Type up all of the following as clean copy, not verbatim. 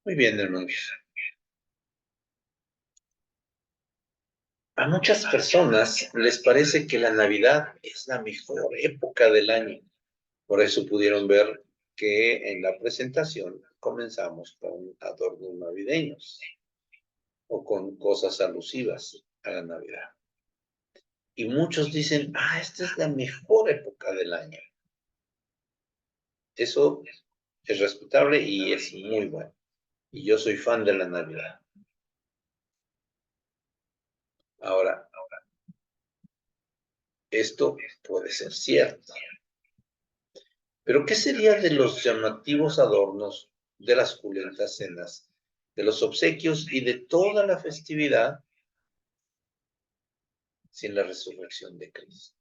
Muy bien, hermanos. A muchas personas les parece que la Navidad es la mejor época del año. Por eso pudieron ver que en la presentación comenzamos con adornos navideños o con cosas alusivas a la Navidad. Y muchos dicen, esta es la mejor época del año. Eso es respetable y es muy bueno. Y yo soy fan de la Navidad. Ahora, esto puede ser cierto. Pero ¿qué sería de los llamativos adornos, de las opulentas cenas, de los obsequios y de toda la festividad sin la resurrección de Cristo?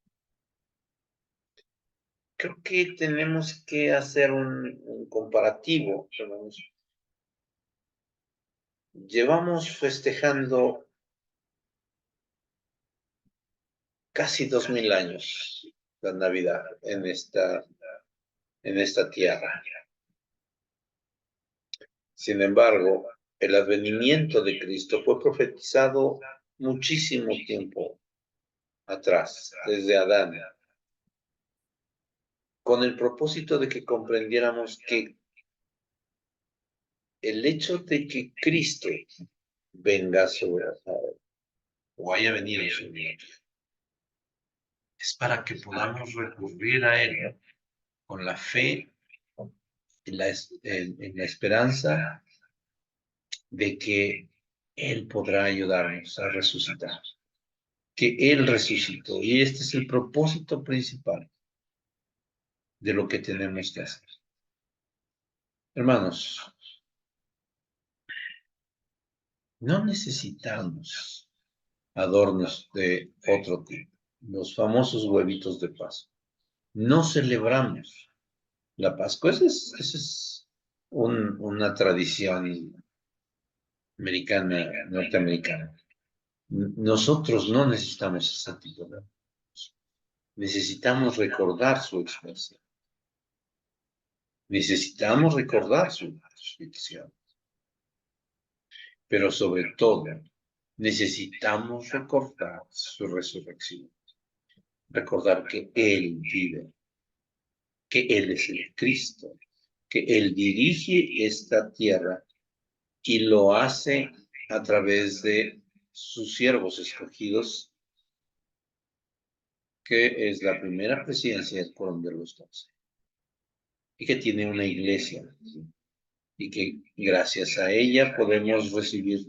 Creo que tenemos que hacer un comparativo, hermanos. Llevamos festejando casi 2000 años la Navidad en esta tierra. Sin embargo, el advenimiento de Cristo fue profetizado muchísimo tiempo atrás, desde Adán, con el propósito de que comprendiéramos que el hecho de que Cristo venga sobre o haya venido sobre es para que podamos recurrir a Él con la fe en la esperanza de que Él podrá ayudarnos a resucitar, que Él resucitó. Y este es el propósito principal de lo que tenemos que hacer. Hermanos, no necesitamos adornos de otro tipo, los famosos huevitos de Pascua. No celebramos la Pascua. Esa es una tradición americana, norteamericana. Nosotros no necesitamos ese tipo de adornos. Necesitamos recordar su expresión. Necesitamos recordar su crucifixión. Pero sobre todo, necesitamos recordar su resurrección. Recordar que Él vive, que Él es el Cristo, que Él dirige esta tierra y lo hace a través de sus siervos escogidos, que es la primera presidencia del Quórum de los 12, y que tiene una iglesia, y que gracias a ella podemos recibir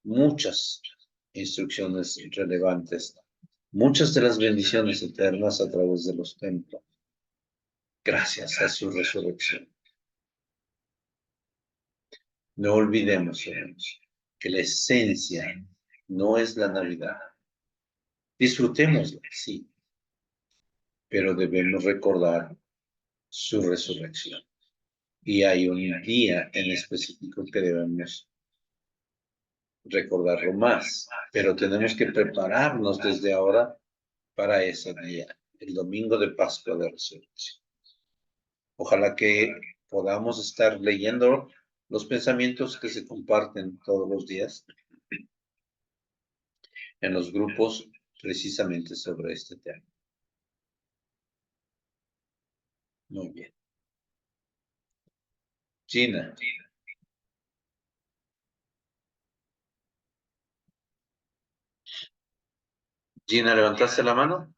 muchas instrucciones relevantes, muchas de las bendiciones eternas a través de los templos, gracias a su resurrección. No olvidemos, hermanos, que la esencia no es la Navidad. Disfrutémosla, sí, pero debemos recordar su resurrección. Y hay un día en específico que debemos recordarlo más, pero tenemos que prepararnos desde ahora para ese día, el domingo de Pascua de Resurrección. Ojalá que podamos estar leyendo los pensamientos que se comparten todos los días en los grupos precisamente sobre este tema. Muy bien. Gina. Gina, ¿levantaste la mano?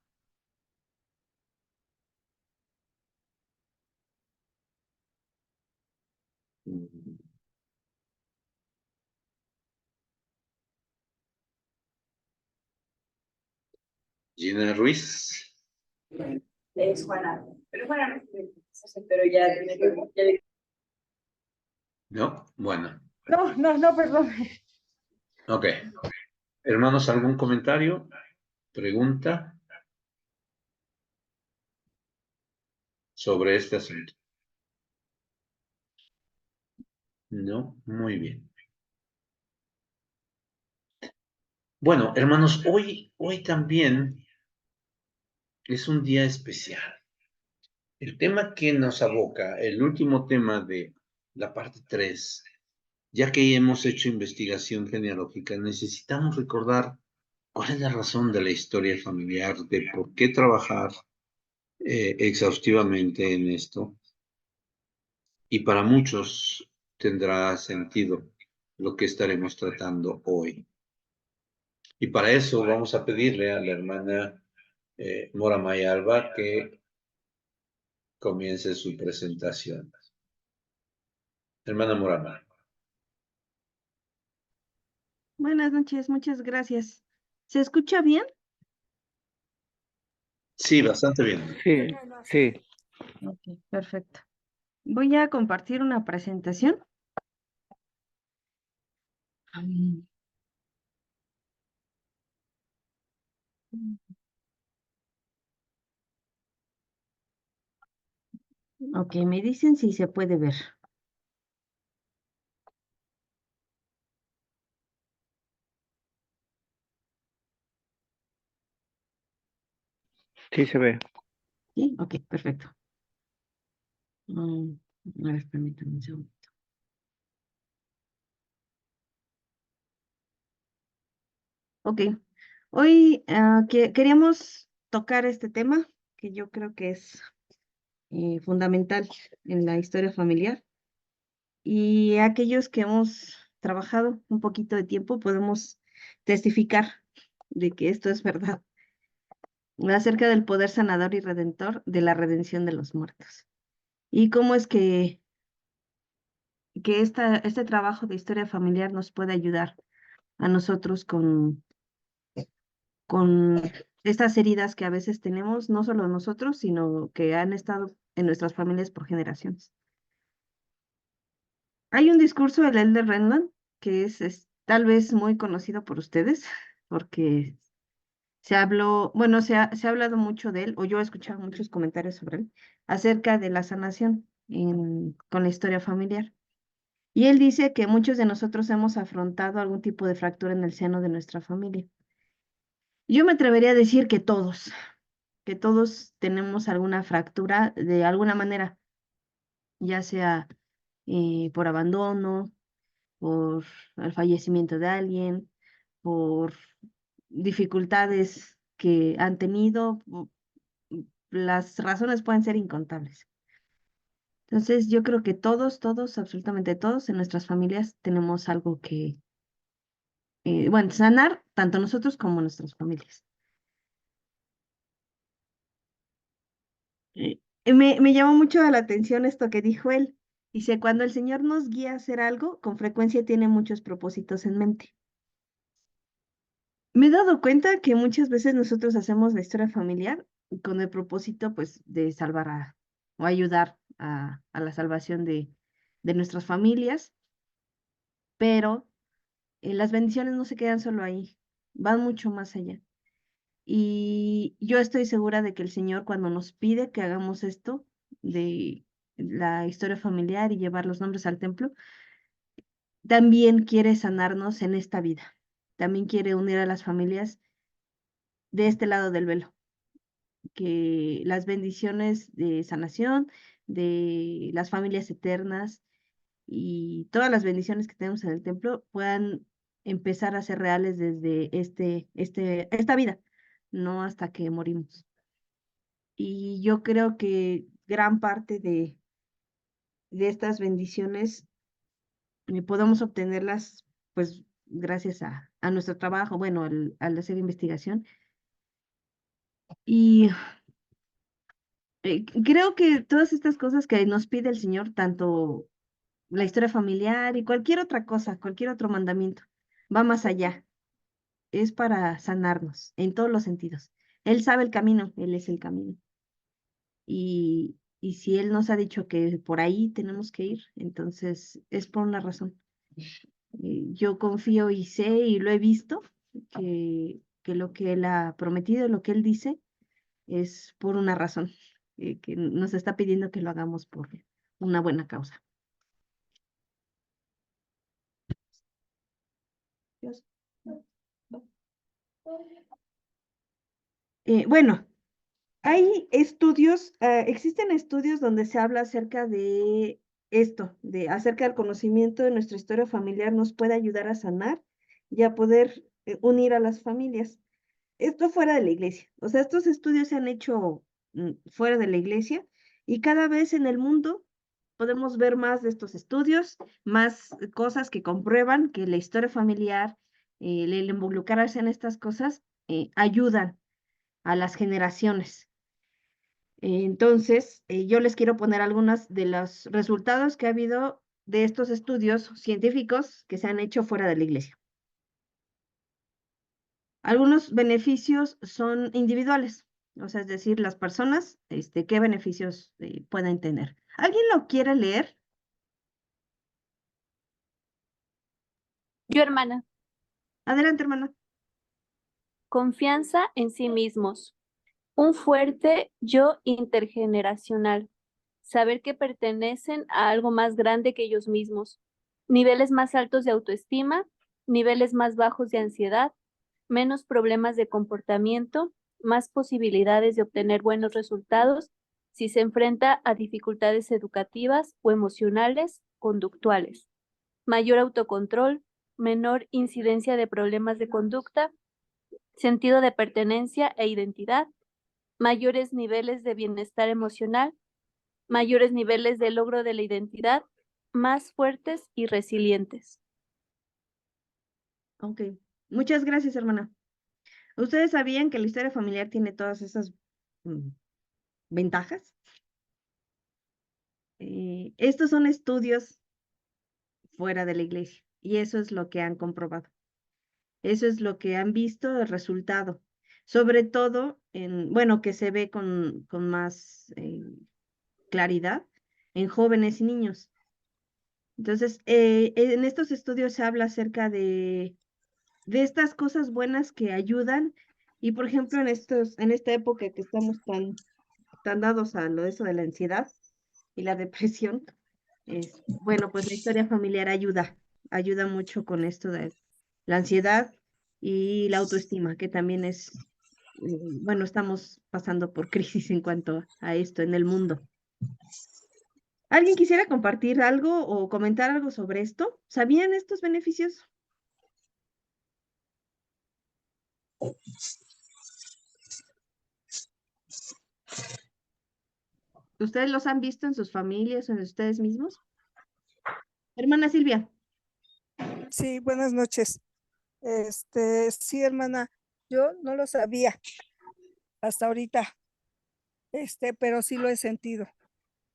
Gina Ruiz. Es Juana. Pero Juana, pero ya. ¿No? Bueno. No, perdón. Ok. Hermanos, ¿algún comentario? ¿Pregunta? Sobre este asunto. No, muy bien. Bueno, hermanos, hoy también es un día especial. El tema que nos aboca, el último tema de la parte 3, ya que hemos hecho investigación genealógica, necesitamos recordar cuál es la razón de la historia familiar, de por qué trabajar exhaustivamente en esto. Y para muchos tendrá sentido lo que estaremos tratando hoy. Y para eso vamos a pedirle a la hermana Mora Mayalba que comience su presentación. Hermana Mora. Buenas noches, muchas gracias. ¿Se escucha bien? Sí, bastante bien. Sí, sí. Ok, perfecto. Voy a compartir una presentación. Mm, Ok, me dicen si se puede ver. Sí se ve. ¿Sí? Ok, perfecto. A ver, permítanme un segundo. Ok, hoy queríamos tocar este tema que yo creo que es fundamental en la historia familiar. Y aquellos que hemos trabajado un poquito de tiempo podemos testificar de que esto es verdad, acerca del poder sanador y redentor de la redención de los muertos. Y cómo es que este trabajo de historia familiar nos puede ayudar a nosotros con estas heridas que a veces tenemos, no solo nosotros, sino que han estado en nuestras familias por generaciones. Hay un discurso del Elder Redland que es tal vez muy conocido por ustedes, porque se habló, bueno, se ha hablado mucho de él, o yo he escuchado muchos comentarios sobre él, acerca de la sanación con la historia familiar. Y él dice que muchos de nosotros hemos afrontado algún tipo de fractura en el seno de nuestra familia. Yo me atrevería a decir que todos tenemos alguna fractura de alguna manera, ya sea por abandono, por el fallecimiento de alguien, por dificultades que han tenido, las razones pueden ser incontables. Entonces, yo creo que todos, absolutamente todos en nuestras familias tenemos algo que, bueno, sanar tanto nosotros como nuestras familias. Me llamó mucho la atención esto que dijo él. Dice, cuando el Señor nos guía a hacer algo, con frecuencia tiene muchos propósitos en mente. Me he dado cuenta que muchas veces nosotros hacemos la historia familiar con el propósito, pues, de salvar o ayudar a la salvación de nuestras familias, pero las bendiciones no se quedan solo ahí, van mucho más allá. Y yo estoy segura de que el Señor, cuando nos pide que hagamos esto de la historia familiar y llevar los nombres al templo, también quiere sanarnos en esta vida. También quiere unir a las familias de este lado del velo, que las bendiciones de sanación, de las familias eternas y todas las bendiciones que tenemos en el templo puedan empezar a ser reales desde esta vida, no hasta que morimos. Y yo creo que gran parte de estas bendiciones podemos obtenerlas, pues, gracias a nuestro trabajo, bueno, al hacer investigación. Y creo que todas estas cosas que nos pide el Señor, tanto la historia familiar y cualquier otra cosa, cualquier otro mandamiento, va más allá. Es para sanarnos en todos los sentidos. Él sabe el camino, Él es el camino. Y si Él nos ha dicho que por ahí tenemos que ir, entonces es por una razón. Yo confío y sé y lo he visto, que lo que Él ha prometido, lo que Él dice, es por una razón, que nos está pidiendo que lo hagamos por una buena causa. Bueno, Hay estudios, existen estudios donde se habla acerca de esto, acerca del conocimiento de nuestra historia familiar nos puede ayudar a sanar y a poder unir a las familias. Esto fuera de la iglesia. O sea, estos estudios se han hecho fuera de la iglesia y cada vez en el mundo podemos ver más de estos estudios, más cosas que comprueban que la historia familiar, el involucrarse en estas cosas, ayudan a las generaciones. Entonces, yo les quiero poner algunos de los resultados que ha habido de estos estudios científicos que se han hecho fuera de la iglesia. Algunos beneficios son individuales, o sea, es decir, las personas, qué beneficios pueden tener. ¿Alguien lo quiere leer? Yo, hermana. Adelante, hermana. Confianza en sí mismos. Un fuerte yo intergeneracional. Saber que pertenecen a algo más grande que ellos mismos. Niveles más altos de autoestima, niveles más bajos de ansiedad, menos problemas de comportamiento, más posibilidades de obtener buenos resultados si se enfrenta a dificultades educativas o emocionales, conductuales. Mayor autocontrol, menor incidencia de problemas de conducta, sentido de pertenencia e identidad, mayores niveles de bienestar emocional, mayores niveles de logro de la identidad, más fuertes y resilientes. Ok, muchas gracias, hermana. ¿Ustedes sabían que la historia familiar tiene todas esas ventajas? Estos son estudios fuera de la iglesia y eso es lo que han comprobado. Eso es lo que han visto el resultado, sobre todo bueno, que se ve con más claridad en jóvenes y niños. Entonces, en estos estudios se habla acerca de estas cosas buenas que ayudan y, por ejemplo, en esta época que estamos tan dados a lo de eso de la ansiedad y la depresión, bueno, pues la historia familiar ayuda mucho con esto de la ansiedad y la autoestima, que también bueno, estamos pasando por crisis en cuanto a esto en el mundo. ¿Alguien quisiera compartir algo o comentar algo sobre esto? ¿Sabían estos beneficios? ¿Ustedes los han visto en sus familias o en ustedes mismos? Hermana Silvia. Sí, buenas noches. Sí, hermana, yo no lo sabía hasta ahorita, pero sí lo he sentido.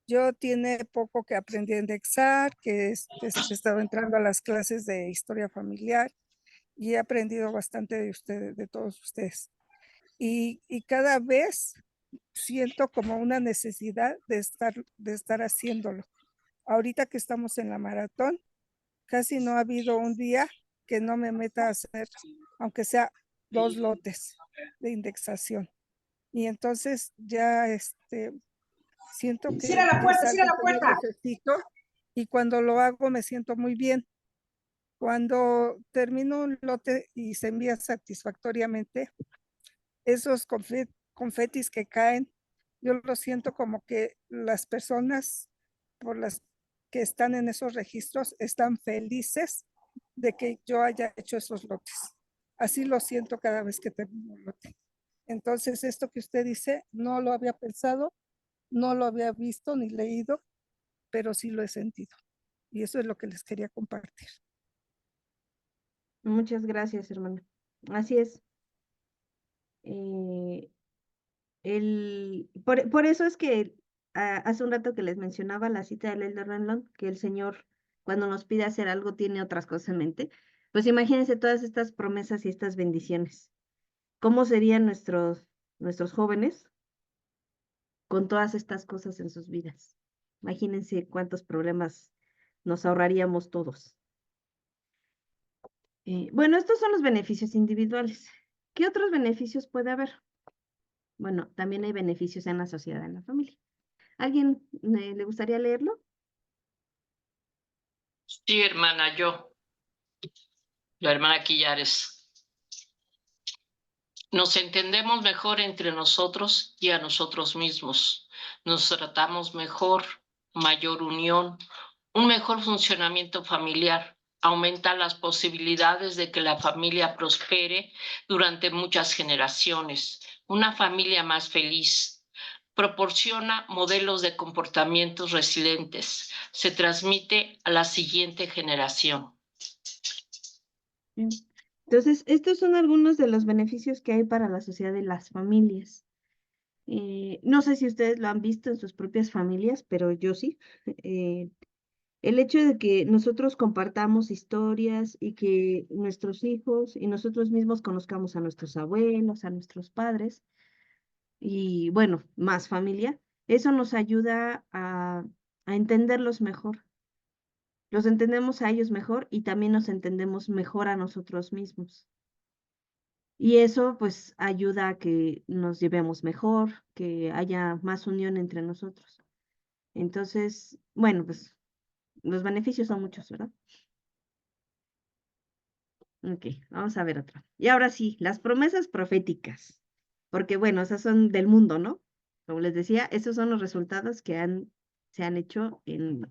Yo tiene poco que aprendí a indexar, que he estado entrando a las clases de historia familiar y he aprendido bastante de ustedes, de todos ustedes. Y cada vez siento como una necesidad de estar haciéndolo. Ahorita que estamos en la maratón, casi no ha habido un día que no me meta a hacer, aunque sea 2 lotes de indexación. Y entonces ya siento que Cierra la puerta, es cierra algo la que yo puerta. necesito y cuando lo hago me siento muy bien. Cuando termino un lote y se envía satisfactoriamente, esos confetis que caen, yo lo siento como que las personas por las que están en esos registros están felices de que yo haya hecho esos lotes. Así lo siento cada vez que termino un lote. Entonces, esto que usted dice, no lo había pensado, no lo había visto ni leído, pero sí lo he sentido. Y eso es lo que les quería compartir. Muchas gracias, hermana. Así es. Por eso es que hace un rato que les mencionaba la cita del Elder Renlund, que el Señor, cuando nos pide hacer algo, tiene otras cosas en mente. Pues imagínense todas estas promesas y estas bendiciones. ¿Cómo serían nuestros jóvenes con todas estas cosas en sus vidas? Imagínense cuántos problemas nos ahorraríamos todos. Bueno, estos son los beneficios individuales. ¿Qué otros beneficios puede haber? Bueno, también hay beneficios en la sociedad, en la familia. ¿Alguien le gustaría leerlo? Sí, hermana, yo, la hermana Quillares. Nos entendemos mejor entre nosotros y a nosotros mismos. Nos tratamos mejor, mayor unión, un mejor funcionamiento familiar. Aumenta las posibilidades de que la familia prospere durante muchas generaciones. Una familia más feliz. Proporciona modelos de comportamientos resilientes. Se transmite a la siguiente generación. Bien. Entonces, estos son algunos de los beneficios que hay para la sociedad de las familias. No sé si ustedes lo han visto en sus propias familias, pero yo sí. Eh, el hecho de que nosotros compartamos historias y que nuestros hijos y nosotros mismos conozcamos a nuestros abuelos, a nuestros padres y bueno, más familia, eso nos ayuda a entenderlos mejor. Los entendemos a ellos mejor y también nos entendemos mejor a nosotros mismos. Y eso pues ayuda a que nos llevemos mejor, que haya más unión entre nosotros. Entonces, bueno, pues los beneficios son muchos, ¿verdad? Ok, vamos a ver otro. Y ahora sí, las promesas proféticas. Porque bueno, esas son del mundo, ¿no? Como les decía, esos son los resultados que se han hecho en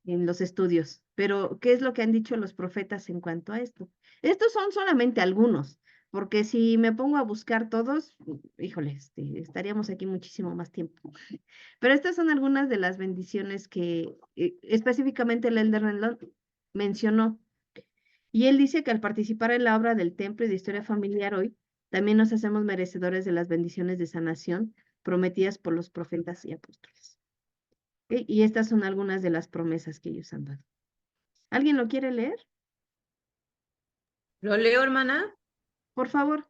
los estudios. Pero, ¿qué es lo que han dicho los profetas en cuanto a esto? Estos son solamente algunos, porque si me pongo a buscar todos, híjole, estaríamos aquí muchísimo más tiempo. Pero estas son algunas de las bendiciones que específicamente el Elder Renlund mencionó. Y él dice que al participar en la obra del templo y de historia familiar hoy, también nos hacemos merecedores de las bendiciones de sanación prometidas por los profetas y apóstoles. ¿Ok? Y estas son algunas de las promesas que ellos han dado. ¿Alguien lo quiere leer? ¿Lo leo, hermana? Por favor.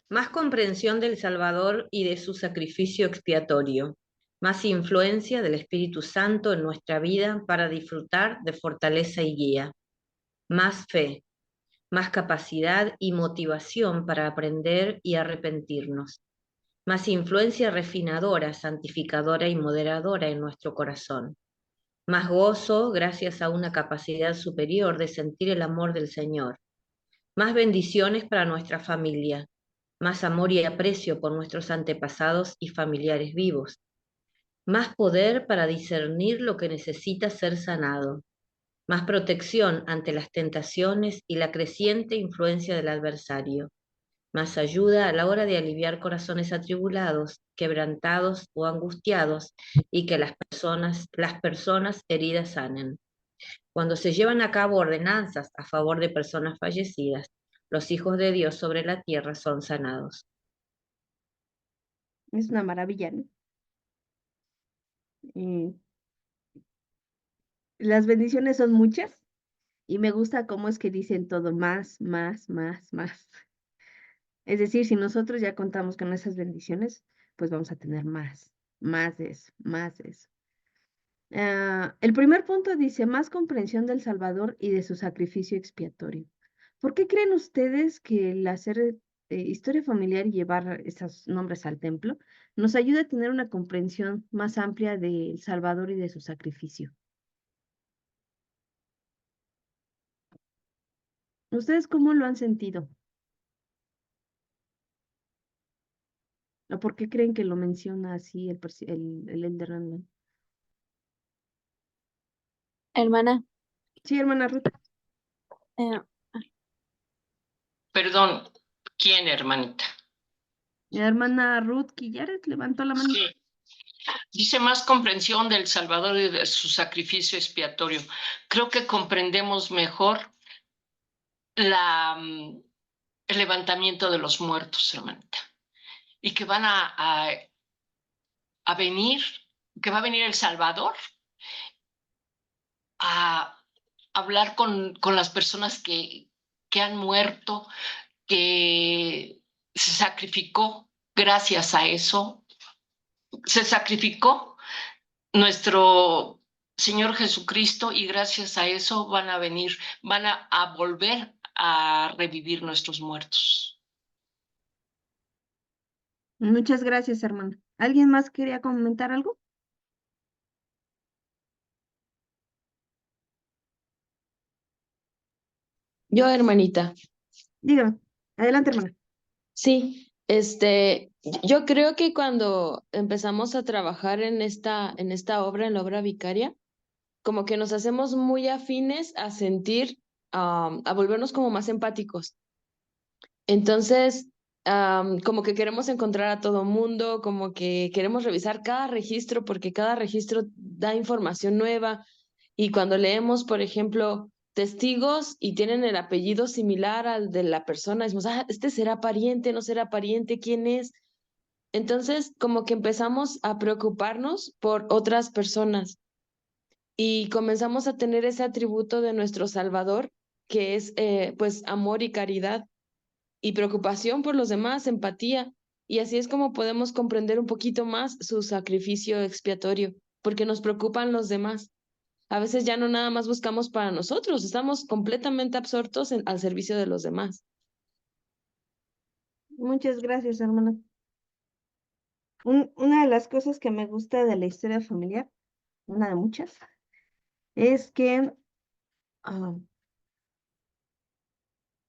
Más comprensión del Salvador y de su sacrificio expiatorio. Más influencia del Espíritu Santo en nuestra vida para disfrutar de fortaleza y guía. Más fe. Más capacidad y motivación para aprender y arrepentirnos. Más influencia refinadora, santificadora y moderadora en nuestro corazón. Más gozo gracias a una capacidad superior de sentir el amor del Señor. Más bendiciones para nuestra familia, más amor y aprecio por nuestros antepasados y familiares vivos, más poder para discernir lo que necesita ser sanado, más protección ante las tentaciones y la creciente influencia del adversario, más ayuda a la hora de aliviar corazones atribulados, quebrantados o angustiados y que las personas heridas sanen. Cuando se llevan a cabo ordenanzas a favor de personas fallecidas, los hijos de Dios sobre la tierra son sanados. Es una maravilla, ¿no? Eh, las bendiciones son muchas y me gusta cómo es que dicen todo más, más, más, más. Es decir, si nosotros ya contamos con esas bendiciones, pues vamos a tener más de eso, más de eso. El primer punto dice, más comprensión del Salvador y de su sacrificio expiatorio. ¿Por qué creen ustedes que el hacer historia familiar y llevar esos nombres al templo nos ayuda a tener una comprensión más amplia del Salvador y de su sacrificio? ¿Ustedes cómo lo han sentido? ¿O por qué creen que lo menciona así el Elder Randall? Hermana, Sí, hermana Ruth. eh, Perdón, ¿quién, hermanita? La hermana Ruth Quillares levantó la mano. Sí. Dice más comprensión del Salvador y de su sacrificio expiatorio. Creo que comprendemos mejor el levantamiento de los muertos, hermanita. Y que van a venir, que va a venir el Salvador a hablar con las personas que han muerto, que se sacrificó gracias a eso. Se sacrificó nuestro Señor Jesucristo y gracias a eso van a venir, van a volver a revivir nuestros muertos. Muchas gracias, hermana. ¿Alguien más quería comentar algo? Yo, hermanita, Dígame. Adelante, hermana. Sí, yo creo que cuando empezamos a trabajar en esta obra, en la obra vicaria, como que nos hacemos muy afines a sentir, a volvernos como más empáticos. Entonces, como que queremos encontrar a todo mundo, como que queremos revisar cada registro porque cada registro da información nueva. Y cuando leemos, por ejemplo, testigos y tienen el apellido similar al de la persona, decimos, este será pariente, no será pariente, ¿quién es? Entonces, como que empezamos a preocuparnos por otras personas y comenzamos a tener ese atributo de nuestro Salvador, que es pues amor y caridad y preocupación por los demás, empatía. Y así es como podemos comprender un poquito más su sacrificio expiatorio, porque nos preocupan los demás. A veces ya no nada más buscamos para nosotros, estamos completamente absortos al servicio de los demás. Muchas gracias, hermana. Una de las cosas que me gusta de la historia familiar, una de muchas, es que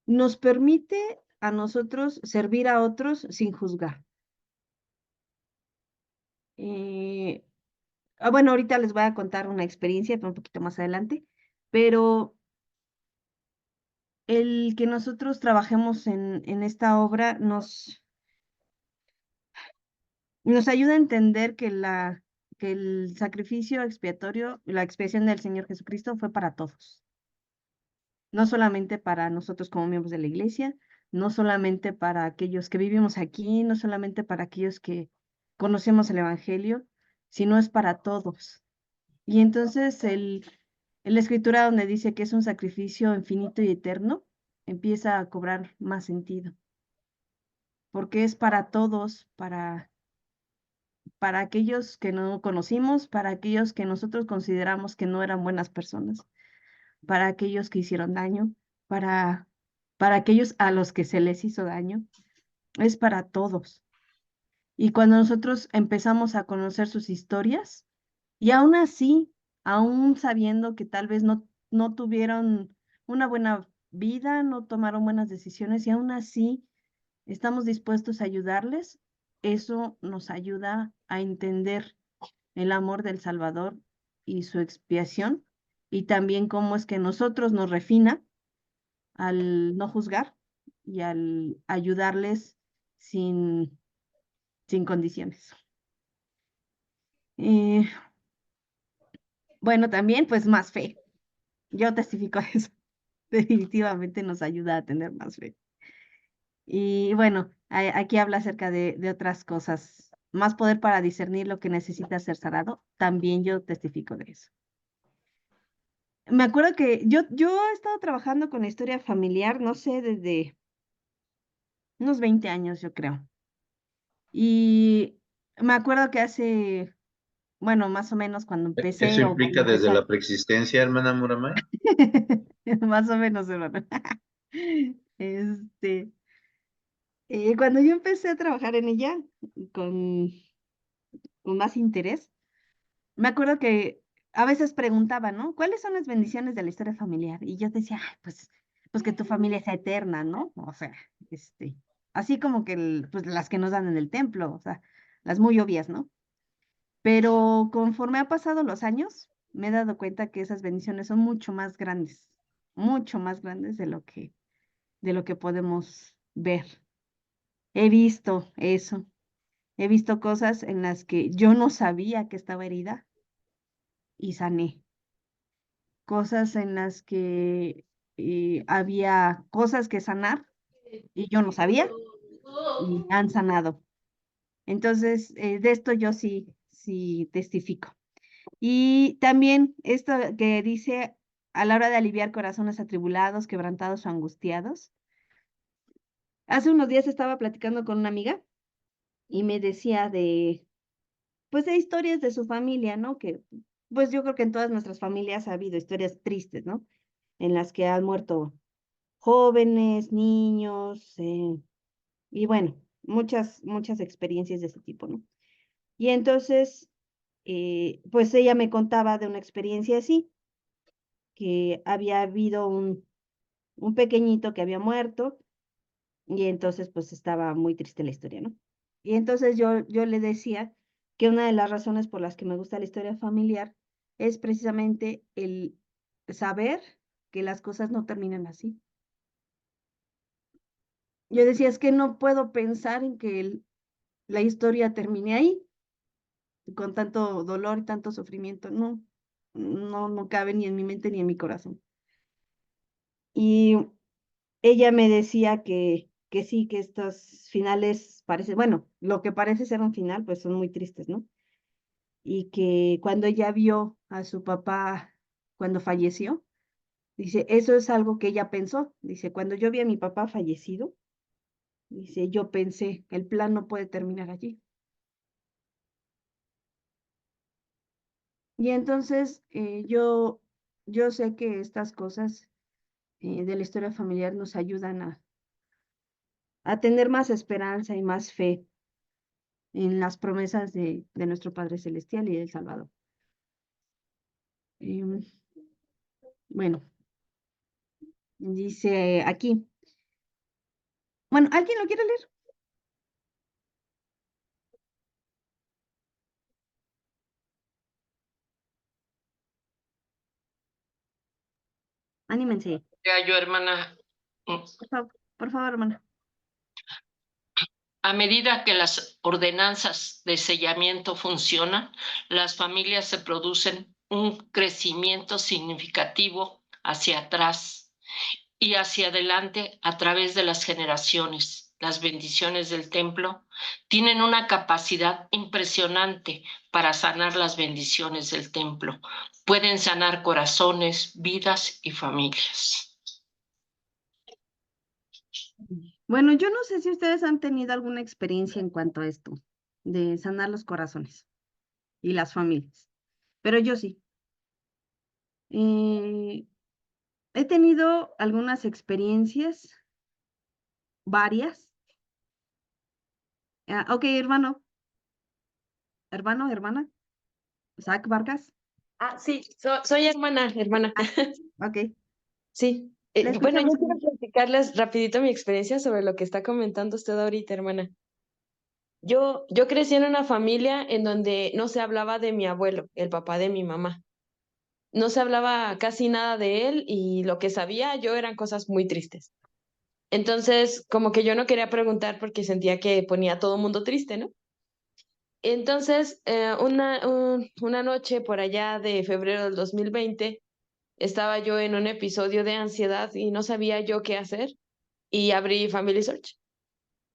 nos permite a nosotros servir a otros sin juzgar. Bueno, ahorita les voy a contar una experiencia, pero un poquito más adelante, pero el que nosotros trabajemos en esta obra nos ayuda a entender que el sacrificio expiatorio, la expiación del Señor Jesucristo fue para todos. No solamente para nosotros como miembros de la iglesia, no solamente para aquellos que vivimos aquí, no solamente para aquellos que conocemos el Evangelio, sino es para todos. Y entonces la escritura donde dice que es un sacrificio infinito y eterno, empieza a cobrar más sentido, porque es para todos, para aquellos que no conocimos, para aquellos que nosotros consideramos que no eran buenas personas, para aquellos que hicieron daño, para aquellos a los que se les hizo daño, es para todos. Y cuando nosotros empezamos a conocer sus historias, y aún así, aún sabiendo que tal vez no tuvieron una buena vida, no tomaron buenas decisiones, y aún así estamos dispuestos a ayudarles, eso nos ayuda a entender el amor del Salvador y su expiación, y también cómo es que nosotros nos refina al no juzgar y al ayudarles sin condiciones. Bueno, también pues más fe. Yo testifico a eso. Definitivamente nos ayuda a tener más fe. Y bueno, aquí habla acerca de otras cosas. Más poder para discernir lo que necesita ser sanado. También yo testifico de eso. Me acuerdo que yo he estado trabajando con la historia familiar, no sé, desde unos 20 años, yo creo. Y me acuerdo que hace, bueno, más o menos cuando ¿Eso empecé o cuando implica desde empecé, la preexistencia, hermana Muramay? más o menos, hermano. Cuando yo empecé a trabajar en ella con, con más interés, me acuerdo que a veces preguntaba, ¿no? ¿Cuáles son las bendiciones de la historia familiar? Y yo decía, "Ay, pues que tu familia sea eterna, ¿no? O sea, así como que pues las que nos dan en el templo, o sea, las muy obvias, ¿no? Pero conforme ha pasado los años, me he dado cuenta que esas bendiciones son mucho más grandes de lo que podemos ver. He visto eso, he visto cosas en las que yo no sabía que estaba herida y sané, cosas en las que había cosas que sanar y yo no sabía y han sanado. Entonces, de esto yo sí testifico. Y también esto que dice a la hora de aliviar corazones atribulados, quebrantados o angustiados. Hace unos días estaba platicando con una amiga y me decía pues de historias de su familia, ¿no? Que pues yo creo que en todas nuestras familias ha habido historias tristes, ¿no? En las que han muerto jóvenes, niños, y bueno, muchas experiencias de ese tipo, ¿no? Y entonces, pues ella me contaba de una experiencia así, que había habido un pequeñito que había muerto Y entonces pues estaba muy triste la historia, ¿no? Y entonces yo le decía que una de las razones por las que me gusta la historia familiar es precisamente el saber que las cosas no terminan así. Yo decía, es que no puedo pensar en que la historia termine ahí, con tanto dolor y tanto sufrimiento. No, no cabe ni en mi mente ni en mi corazón. Y ella me decía que sí, que estos finales parecen, bueno, lo que parece ser un final, pues son muy tristes, ¿no? Y que cuando ella vio a su papá cuando falleció, dice, eso es algo que ella pensó. Dice, cuando yo vi a mi papá fallecido, dice, yo pensé, el plan no puede terminar allí. Y entonces yo sé que estas cosas de la historia familiar nos ayudan a tener más esperanza y más fe en las promesas de nuestro Padre Celestial y del Salvador. Em, bueno, dice aquí. Bueno, ¿alguien lo quiere leer? Anímense. Ya yo, hermana, Por favor, hermana. a medida que las ordenanzas de sellamiento funcionan, las familias se producen un crecimiento significativo hacia atrás y hacia adelante a través de las generaciones. Las bendiciones del templo tienen una capacidad impresionante para sanar las bendiciones del templo. Pueden sanar corazones, vidas y familias. Bueno, yo no sé si ustedes han tenido alguna experiencia en cuanto a esto, de sanar los corazones y las familias, pero yo sí. He tenido algunas experiencias, varias. Ok, hermana, Zach Vargas. Ah, sí, soy hermana. Ok, Sí. la Bueno, yo escuchamos. quiero platicarles rapidito mi experiencia sobre lo que está comentando usted ahorita, hermana. Yo crecí en una familia en donde no se hablaba de mi abuelo, el papá de mi mamá. No se hablaba casi nada de él y lo que sabía yo eran cosas muy tristes. Entonces, como que yo no quería preguntar porque sentía que ponía a todo mundo triste, ¿no? Entonces, una noche por allá de febrero del 2020, estaba yo en un episodio de ansiedad y no sabía yo qué hacer y abrí Family Search.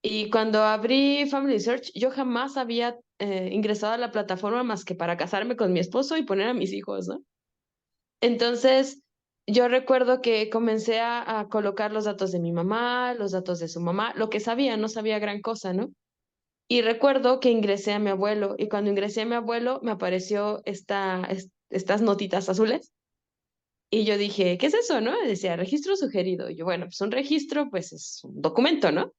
Y cuando abrí Family Search, yo jamás había ingresado a la plataforma más que para casarme con mi esposo y poner a mis hijos, ¿no? Entonces, yo recuerdo que comencé a colocar los datos de mi mamá, los datos de su mamá, lo que sabía, no sabía gran cosa, ¿no? Y recuerdo que ingresé a mi abuelo y cuando ingresé a mi abuelo me apareció estas notitas azules y yo dije, ¿qué es eso, no? Y decía, registro sugerido. Y yo, bueno, pues un registro, pues es un documento, ¿no?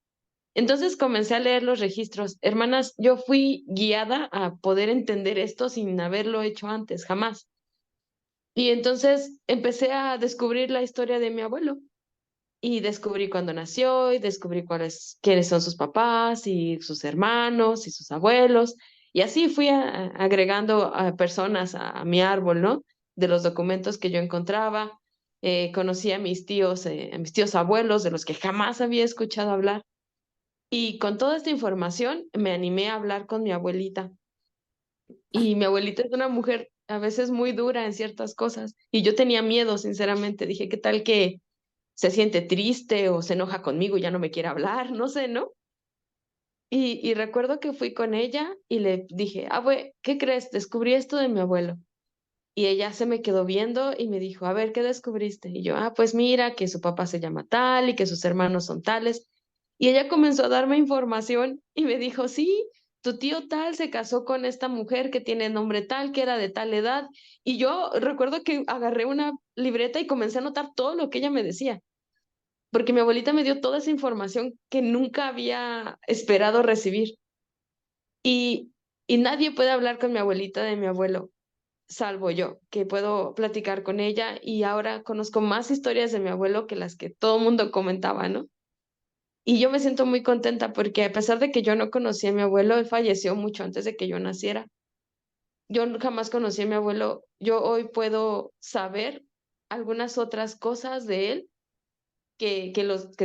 Entonces comencé a leer los registros. Hermanas, yo fui guiada a poder entender esto sin haberlo hecho antes, jamás. Y entonces empecé a descubrir la historia de mi abuelo y descubrí cuándo nació y descubrí quiénes son sus papás y sus hermanos y sus abuelos. Y así fui agregando a personas a mi árbol, ¿no? De los documentos que yo encontraba. Conocí a mis tíos abuelos, de los que jamás había escuchado hablar. Y con toda esta información me animé a hablar con mi abuelita. Y mi abuelita es una mujer a veces muy dura en ciertas cosas. Y yo tenía miedo, sinceramente. Dije, ¿qué tal que se siente triste o se enoja conmigo y ya no me quiere hablar? No sé, ¿no? Y recuerdo que fui con ella y le dije, abue, ¿qué crees? Descubrí esto de mi abuelo. Y ella se me quedó viendo y me dijo, a ver, ¿qué descubriste? Y yo, pues mira, que su papá se llama tal y que sus hermanos son tales. Y ella comenzó a darme información y me dijo, sí, tu tío tal se casó con esta mujer que tiene nombre tal, que era de tal edad. Y yo recuerdo que agarré una libreta y comencé a anotar todo lo que ella me decía, porque mi abuelita me dio toda esa información que nunca había esperado recibir. Y, y nadie puede hablar con mi abuelita de mi abuelo salvo yo, que puedo platicar con ella y ahora conozco más historias de mi abuelo que las que todo el mundo comentaba, ¿no? Y yo me siento muy contenta porque a pesar de que yo no conocí a mi abuelo, él falleció mucho antes de que yo naciera. Yo jamás conocí a mi abuelo. Yo hoy puedo saber algunas otras cosas de él que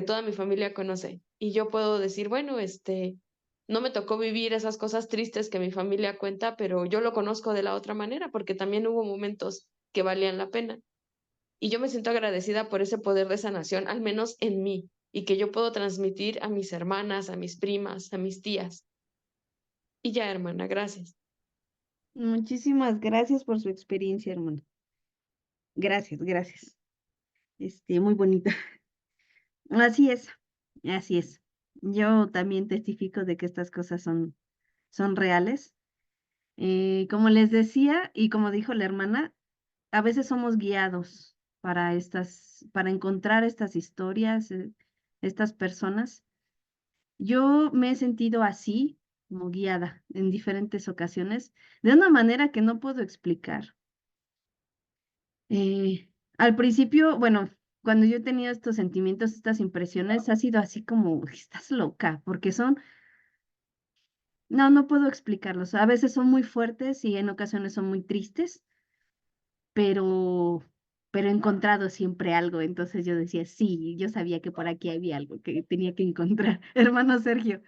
toda mi familia conoce. Y yo puedo decir, bueno, no me tocó vivir esas cosas tristes que mi familia cuenta, pero yo lo conozco de la otra manera, porque también hubo momentos que valían la pena. Y yo me siento agradecida por ese poder de sanación, al menos en mí, y que yo puedo transmitir a mis hermanas, a mis primas, a mis tías. Y ya, hermana, gracias. Muchísimas gracias por su experiencia, hermano. Gracias, gracias. Muy bonita. Así es, así es. Yo también testifico de que estas cosas son reales. Como les decía y como dijo la hermana, a veces somos guiados para encontrar estas historias, estas personas. Yo me he sentido así, como guiada en diferentes ocasiones, de una manera que no puedo explicar. Al principio, bueno, cuando yo he tenido estos sentimientos, estas impresiones, ha sido así como, estás loca, porque no puedo explicarlos. A veces son muy fuertes y en ocasiones son muy tristes, pero, pero he encontrado siempre algo. Entonces yo decía, sí, yo sabía que por aquí había algo que tenía que encontrar. Hermano Sergio.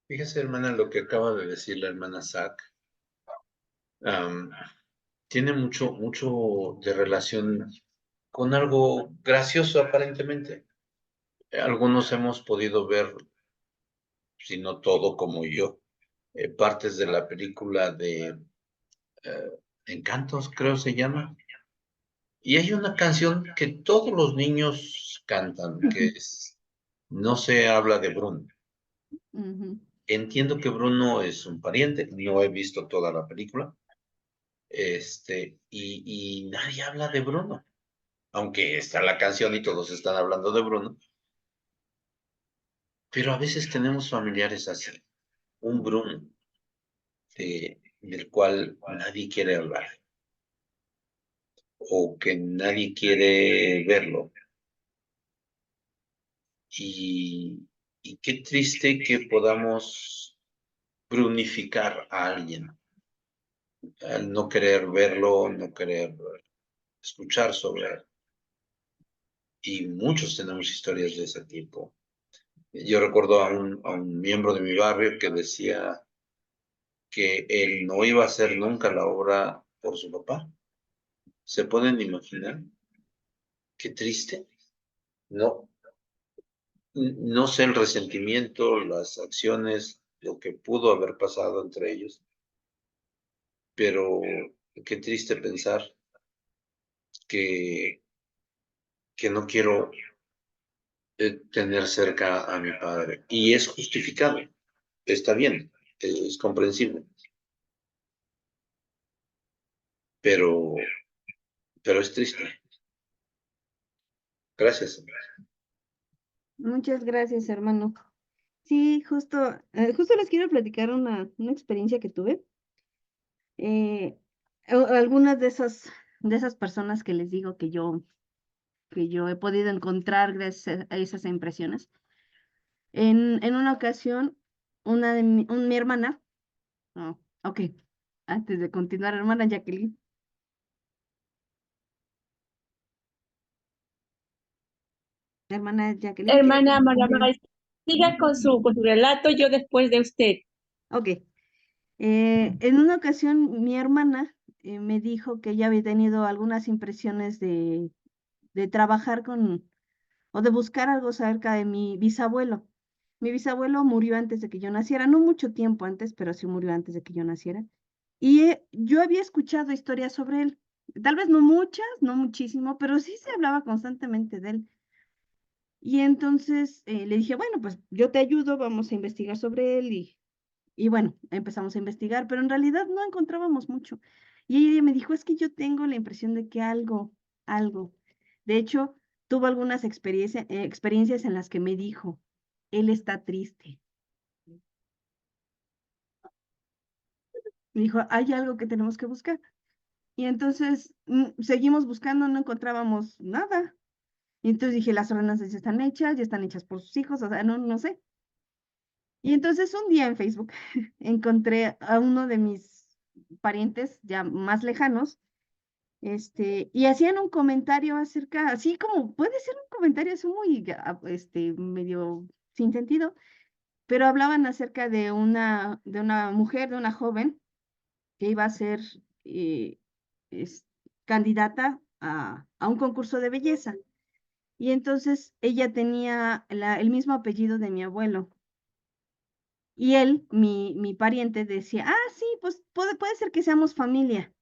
Fíjese, hermana, lo que acaba de decir la hermana Zach. Tiene mucho de relación con algo gracioso aparentemente. Algunos hemos podido ver, si no todo como yo, partes de la película de Encantos, creo se llama. Y hay una canción que todos los niños cantan, que es No se habla de Bruno. Ujú. Entiendo que Bruno es un pariente, no he visto toda la película, y nadie habla de Bruno, aunque está la canción y todos están hablando de Bruno, pero a veces tenemos familiares así, un Bruno del cual nadie quiere hablar o que nadie quiere verlo. Y qué triste que podamos brunificar a alguien al no querer verlo, no querer escuchar sobre él. Y muchos tenemos historias de ese tipo. Yo recuerdo a un miembro de mi barrio que decía que él no iba a hacer nunca la obra por su papá. ¿Se pueden imaginar? Qué triste. No, no sé el resentimiento, las acciones, lo que pudo haber pasado entre ellos, pero qué triste pensar que, que no quiero tener cerca a mi padre. Y es justificado, está bien, es comprensible, pero, pero es triste. Gracias. Muchas gracias, hermano. Sí, justo les quiero platicar una experiencia que tuve. Algunas de esas personas que les digo que yo he podido encontrar gracias a esas impresiones. En una ocasión, mi hermana, ok, antes de continuar, hermana Jacqueline. Hermana Jacqueline, ¿quiere Hermana compartir? Maramá, siga con su relato, yo después de usted. Ok. En una ocasión, mi hermana me dijo que ella había tenido algunas impresiones de trabajar o de buscar algo cerca de mi bisabuelo. Mi bisabuelo murió antes de que yo naciera, no mucho tiempo antes, pero sí murió antes de que yo naciera. Y yo había escuchado historias sobre él, tal vez no muchas, no muchísimo, pero sí se hablaba constantemente de él. Y entonces le dije, bueno, pues yo te ayudo, vamos a investigar sobre él y bueno, empezamos a investigar, pero en realidad no encontrábamos mucho. Y ella me dijo, es que yo tengo la impresión de que algo. De hecho, tuvo algunas experiencias en las que me dijo, él está triste. Me dijo, hay algo que tenemos que buscar. Y entonces seguimos buscando, no encontrábamos nada. Y entonces dije, las ordenanzas ya están hechas por sus hijos, o sea, no sé. Y entonces un día en Facebook encontré a uno de mis parientes ya más lejanos, y hacían un comentario acerca, así como puede ser un comentario así muy, medio sin sentido, pero hablaban acerca de una mujer, de una joven que iba a ser eh, es- candidata a un concurso de belleza. Y entonces ella tenía el mismo apellido de mi abuelo. Y él, mi pariente, decía, ah, sí, pues puede ser que seamos familia.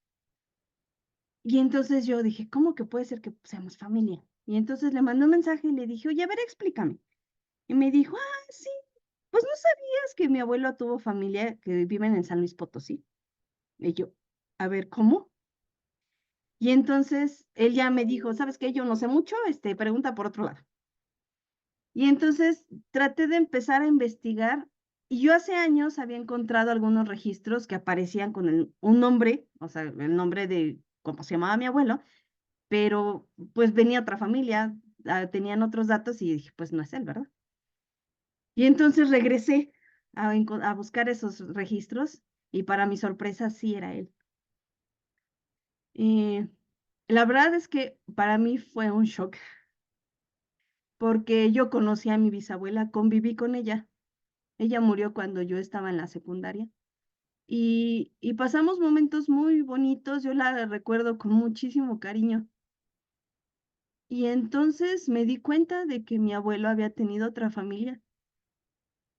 Y entonces yo dije, ¿cómo que puede ser que seamos familia? Y entonces le mandé un mensaje y le dije, oye, a ver, explícame. Y me dijo, ah, sí, pues no sabías que mi abuelo tuvo familia que viven en San Luis Potosí. Y yo, a ver, ¿cómo? Y entonces él ya me dijo, ¿sabes qué? Yo no sé mucho, pregunta por otro lado. Y entonces traté de empezar a investigar y yo hace años había encontrado algunos registros que aparecían con un nombre, o sea, el nombre de cómo se llamaba mi abuelo, pero pues venía otra familia, tenían otros datos y dije, pues no es él, ¿verdad? Y entonces regresé a buscar esos registros y para mi sorpresa sí era él. Eh, la verdad es que para mí fue un shock porque yo conocí a mi bisabuela, conviví con ella. Ella murió cuando yo estaba en la secundaria y pasamos momentos muy bonitos, yo la recuerdo con muchísimo cariño. Y entonces me di cuenta de que mi abuelo había tenido otra familia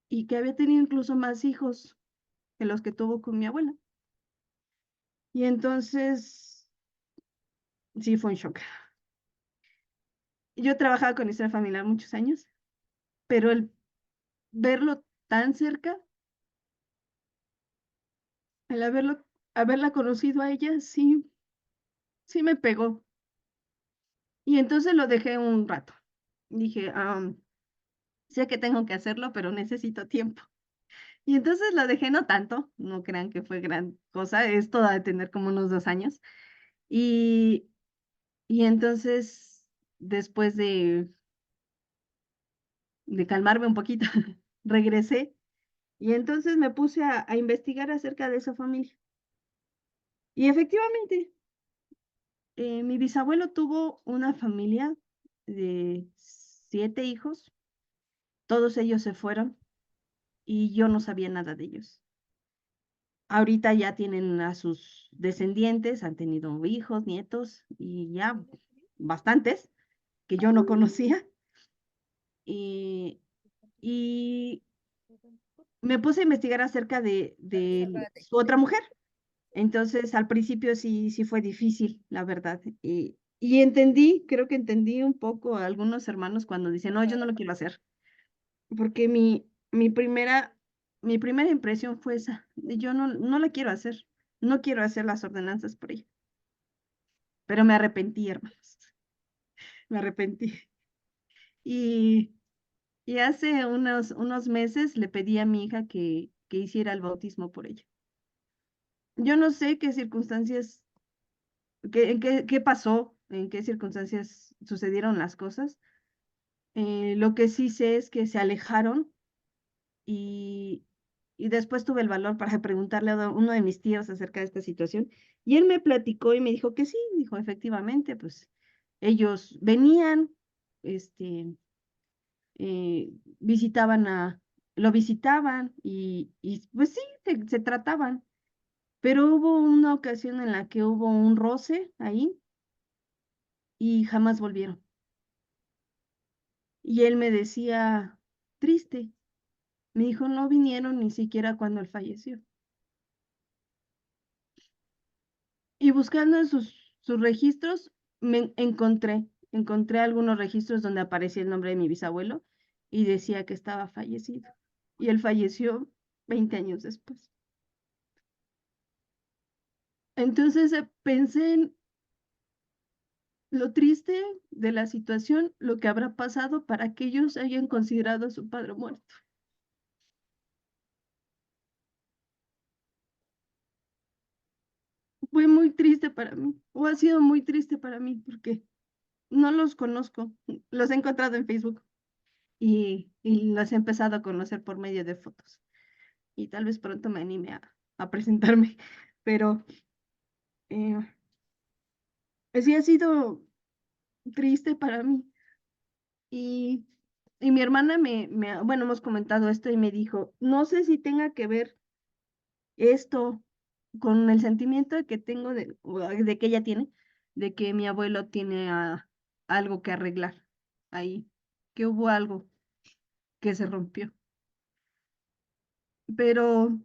y que había tenido incluso más hijos que los que tuvo con mi abuela. Y entonces, sí, fue un shock. Yo trabajaba con historia familiar muchos años, pero el verlo tan cerca, el haberla conocido a ella, sí, sí me pegó. Y entonces lo dejé un rato. Dije, sé que tengo que hacerlo, pero necesito tiempo. Y entonces lo dejé no tanto, no crean que fue gran cosa, esto ha de tener como unos 2 años. Y, y entonces, después de calmarme un poquito, regresé y entonces me puse a investigar acerca de esa familia. Y efectivamente, mi bisabuelo tuvo una familia de 7 hijos, todos ellos se fueron y yo no sabía nada de ellos. Ahorita ya tienen a sus descendientes, han tenido hijos, nietos y ya bastantes que yo no conocía. Y, y me puse a investigar acerca de su otra mujer. Entonces, al principio sí fue difícil, la verdad. Y entendí, creo que entendí un poco a algunos hermanos cuando dicen, no, yo no lo quiero hacer, porque mi primera impresión fue esa, yo no la quiero hacer, no quiero hacer las ordenanzas por ella, pero me arrepentí, hermanos, me arrepentí. Y, y hace unos meses le pedí a mi hija que hiciera el bautismo por ella. Yo no sé qué circunstancias, qué pasó, en qué circunstancias sucedieron las cosas. Lo que sí sé es que se alejaron y, y después tuve el valor para preguntarle a uno de mis tíos acerca de esta situación y él me platicó y me dijo que sí, dijo efectivamente, pues ellos venían, este, visitaban lo visitaban y pues sí, se trataban, pero hubo una ocasión en la que hubo un roce ahí y jamás volvieron. Y él me decía, triste, me dijo, no vinieron ni siquiera cuando él falleció. Y buscando en sus registros, encontré algunos registros donde aparecía el nombre de mi bisabuelo y decía que estaba fallecido. Y él falleció 20 años después. Entonces pensé en lo triste de la situación, lo que habrá pasado para que ellos hayan considerado a su padre muerto. Fue muy triste para mí, o ha sido muy triste para mí, porque No los conozco, los he encontrado en Facebook y los he empezado a conocer por medio de fotos. Y tal vez pronto me anime a presentarme, pero eh, sí ha sido triste para mí. Y, y mi hermana bueno, hemos comentado esto y me dijo, no sé si tenga que ver esto con el sentimiento que tengo de que ella tiene, de que mi abuelo tiene algo que arreglar ahí, que hubo algo que se rompió. Pero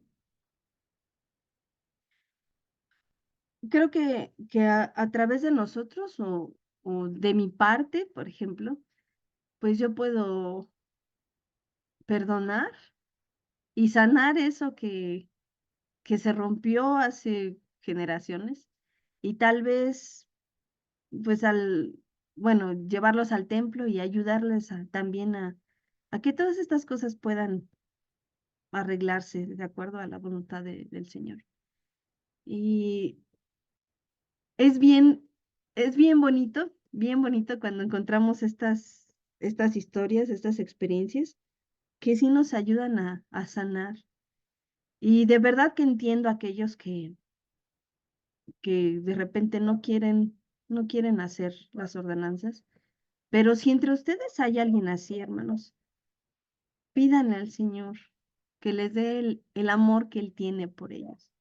creo que a través de nosotros o de mi parte, por ejemplo, pues yo puedo perdonar y sanar eso que se rompió hace generaciones y tal vez, pues bueno, llevarlos al templo y ayudarles también a que todas estas cosas puedan arreglarse de acuerdo a la voluntad del Señor. Y es bien, es bien bonito cuando encontramos estas historias, estas experiencias que sí nos ayudan a sanar. Y de verdad que entiendo a aquellos que de repente no quieren hacer las ordenanzas. Pero si entre ustedes hay alguien así, hermanos, pídanle al Señor que les dé el amor que Él tiene por ellos.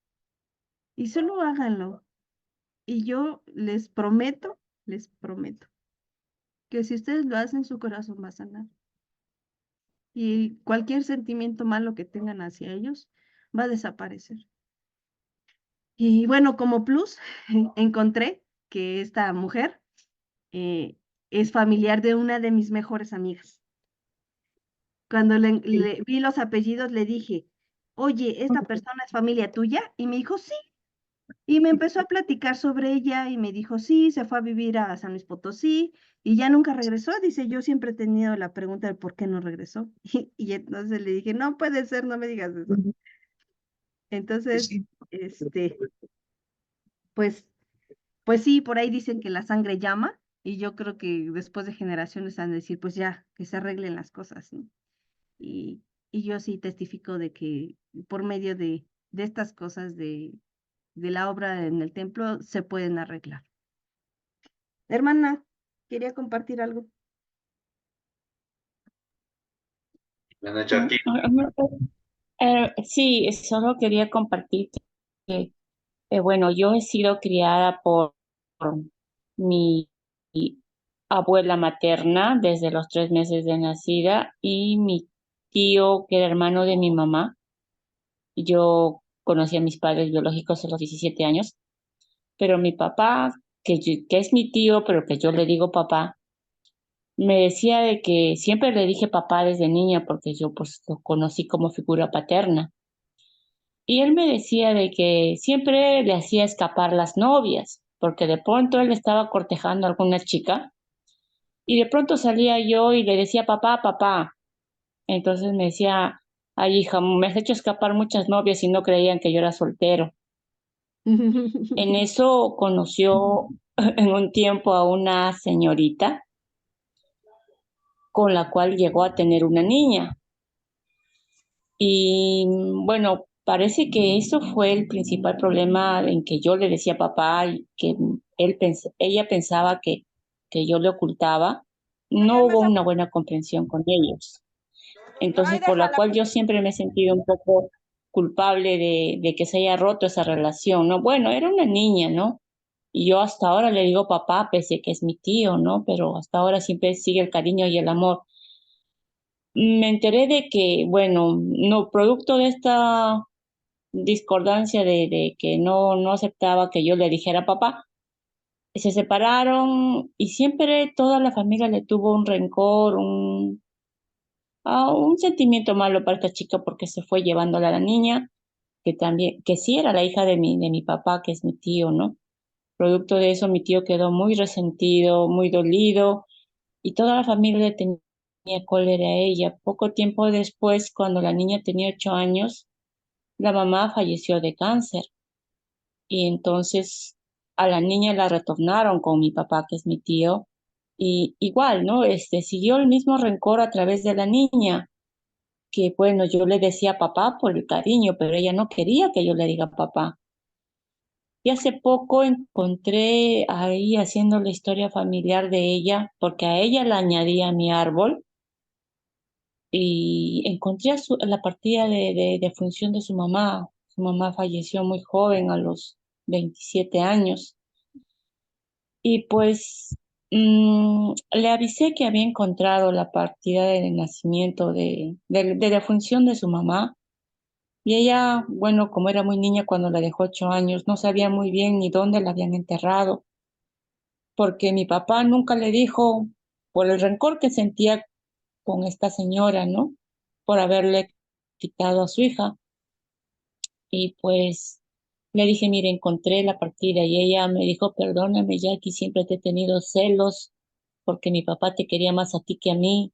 Y solo háganlo. Y yo les prometo, que si ustedes lo hacen, su corazón va a sanar. Y cualquier sentimiento malo que tengan hacia ellos va a desaparecer. Y bueno, como plus, encontré que esta mujer eh, es familiar de una de mis mejores amigas. Cuando le vi los apellidos, le dije, oye, ¿esta persona es familia tuya? Y me dijo, sí. Y me empezó a platicar sobre ella y me dijo, sí, se fue a vivir a San Luis Potosí y ya nunca regresó. Dice, yo siempre he tenido la pregunta de por qué no regresó. Y entonces le dije, no puede ser, no me digas eso. Entonces, este, pues, pues sí, por ahí dicen que la sangre llama y yo creo que después de generaciones han de decir, pues ya, que se arreglen las cosas, ¿no? Y, y yo sí testifico de que por medio de estas cosas de la obra en el templo se pueden arreglar. Hermana, quería compartir algo. Hermana Jackie, Sí, solo quería compartir que, bueno, yo he sido criada por mi abuela materna desde los 3 meses de nacida y mi tío, que era hermano de mi mamá. Yo conocí a mis padres biológicos a los 17 años, pero mi papá, que es mi tío, pero que yo le digo papá, me decía de que siempre le dije papá desde niña porque yo pues lo conocí como figura paterna. Y él me decía de que siempre le hacía escapar las novias, porque de pronto él estaba cortejando a alguna chica y de pronto salía yo y le decía papá, papá. Entonces me decía, ay hija, me has hecho escapar muchas novias y no creían que yo era soltero. En eso conoció en un tiempo a una señorita con la cual llegó a tener una niña. Y bueno, parece que eso fue el principal problema en que yo le decía papá y que ella pensaba que yo le ocultaba. No hubo una buena comprensión con ellos. Entonces, por la cual yo siempre me he sentido un poco culpable de que se haya roto esa relación, ¿no? Bueno, era una niña, ¿no? Y yo hasta ahora le digo papá, pese a que es mi tío, ¿no? Pero hasta ahora siempre sigue el cariño y el amor. Me enteré de que, bueno, no, producto de esta discordancia de que no aceptaba que yo le dijera papá, se separaron y siempre toda la familia le tuvo un rencor, un sentimiento malo para esta chica porque se fue llevándola a la niña, que también, que sí era la hija de mi papá, que es mi tío, ¿no? Producto de eso, mi tío quedó muy resentido, muy dolido, y toda la familia le tenía cólera a ella. Poco tiempo después, cuando la niña tenía 8 años, la mamá falleció de cáncer, y entonces a la niña la retornaron con mi papá, que es mi tío, Y igual, ¿no? Siguió el mismo rencor a través de la niña, que bueno, yo le decía papá por el cariño, pero ella no quería que yo le diga papá. Y hace poco encontré ahí haciendo la historia familiar de ella, porque a ella la añadí a mi árbol, y encontré la partida de función de su mamá. Su mamá falleció muy joven, a los 27 años. Y pues le avisé que había encontrado la partida de nacimiento de defunción de su mamá. Y ella, bueno, como era muy niña cuando la dejó 8 años, no sabía muy bien ni dónde la habían enterrado, porque mi papá nunca le dijo por el rencor que sentía con esta señora, ¿no? Por haberle quitado a su hija. Y pues le dije, mire, encontré la partida, y ella me dijo, perdóname, Jackie, siempre te he tenido celos porque mi papá te quería más a ti que a mí.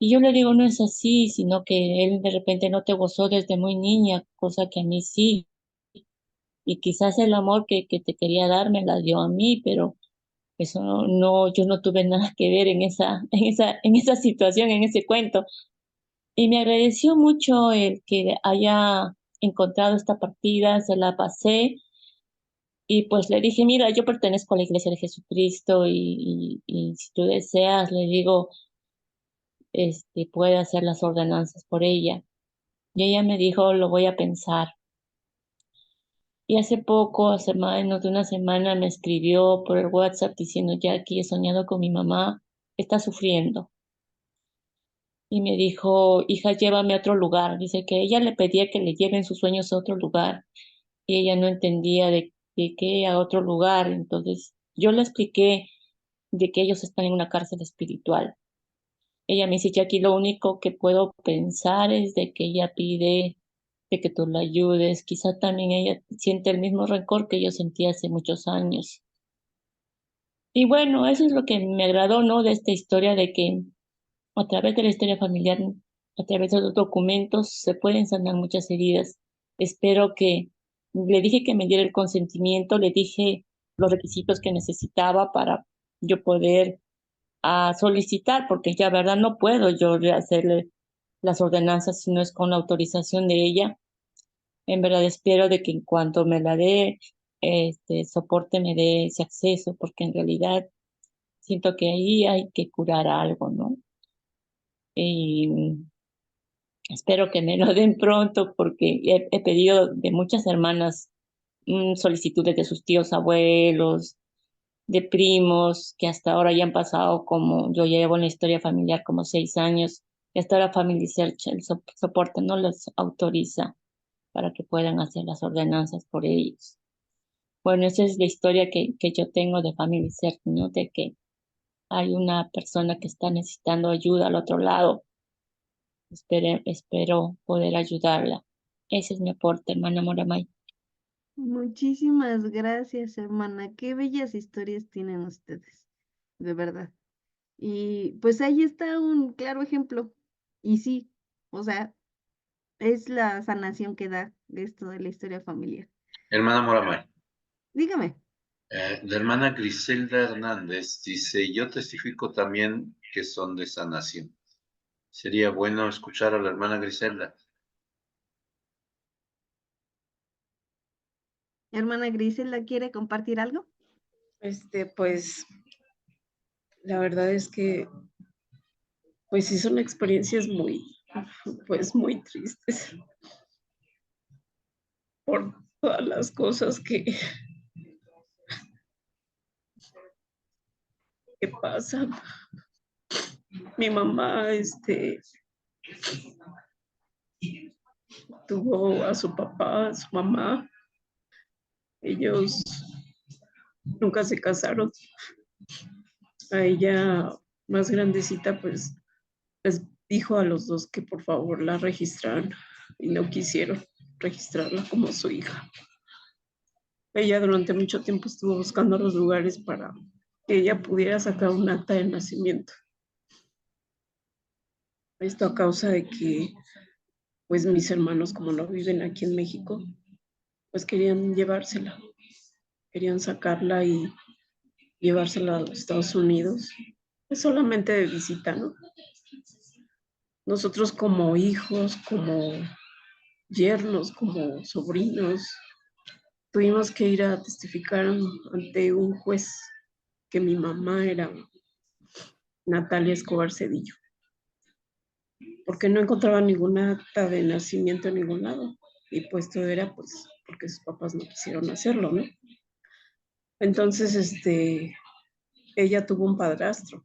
Y yo le digo, no es así, sino que él de repente no te gozó desde muy niña, cosa que a mí sí. Y quizás el amor que te quería dar me la dio a mí, pero eso no, yo no tuve nada que ver en esa situación, en ese cuento. Y me agradeció mucho el que haya encontrado esta partida, se la pasé, y pues le dije, mira, yo pertenezco a la Iglesia de Jesucristo, y si tú deseas, le digo, puede hacer las ordenanzas por ella. Y ella me dijo, lo voy a pensar. Y hace poco, hace menos de una semana, me escribió por el WhatsApp diciendo, Jackie, he soñado con mi mamá, está sufriendo. Y me dijo, hija, llévame a otro lugar. Dice que ella le pedía que le lleven sus sueños a otro lugar, y ella no entendía de qué a otro lugar. Entonces yo le expliqué de que ellos están en una cárcel espiritual. Ella me dice, Jackie, lo único que puedo pensar es de que ella pide de que tú la ayudes. Quizá también ella siente el mismo rencor que yo sentí hace muchos años. Y bueno, eso es lo que me agradó, ¿no? De esta historia, de que a través de la historia familiar, a través de los documentos, se pueden sanar muchas heridas. Espero que, le dije que me diera el consentimiento, le dije los requisitos que necesitaba para yo poder solicitar, porque ya, verdad, no puedo yo hacerle las ordenanzas si no es con la autorización de ella. En verdad espero de que en cuanto me la dé, soporte me dé ese acceso, porque en realidad siento que ahí hay que curar algo, ¿no? Y espero que me lo den pronto, porque he pedido de muchas hermanas solicitudes de sus tíos abuelos, de primos, que hasta ahora ya han pasado, como yo llevo en la historia familiar como 6 años, y hasta ahora Family Search, el soporte no los autoriza para que puedan hacer las ordenanzas por ellos. Bueno, esa es la historia que yo tengo de Family Search, ¿no? De que hay una persona que está necesitando ayuda al otro lado. Espero poder ayudarla. Ese es mi aporte, hermana Moramay. Muchísimas gracias, hermana. Qué bellas historias tienen ustedes, de verdad. Y pues ahí está un claro ejemplo. Y sí, o sea, es la sanación que da de esto de la historia familiar. Hermana Moramay, Dígame. la hermana Griselda Hernández dice, yo testifico también que son de sanación. Sería bueno escuchar a la hermana Griselda. Hermana Griselda, ¿quiere compartir algo? Pues, la verdad es que, pues sí son experiencias muy tristes por todas las cosas que pasan. Mi mamá, tuvo a su papá, a su mamá. Ellos nunca se casaron. A ella, más grandecita, pues les dijo a los dos que por favor la registraran, y no quisieron registrarla como su hija. Ella durante mucho tiempo estuvo buscando los lugares para que ella pudiera sacar un acta de nacimiento. Esto a causa de que, pues mis hermanos, como no viven aquí en México, pues querían llevársela, querían sacarla, y llevársela a los Estados Unidos, pues solamente de visita, ¿no? Nosotros como hijos, como yernos, como sobrinos, tuvimos que ir a testificar ante un juez que mi mamá era Natalia Escobar Cedillo, porque no encontraba ninguna acta de nacimiento en ningún lado, y pues todo era pues porque sus papás no quisieron hacerlo, ¿no? Entonces, ella tuvo un padrastro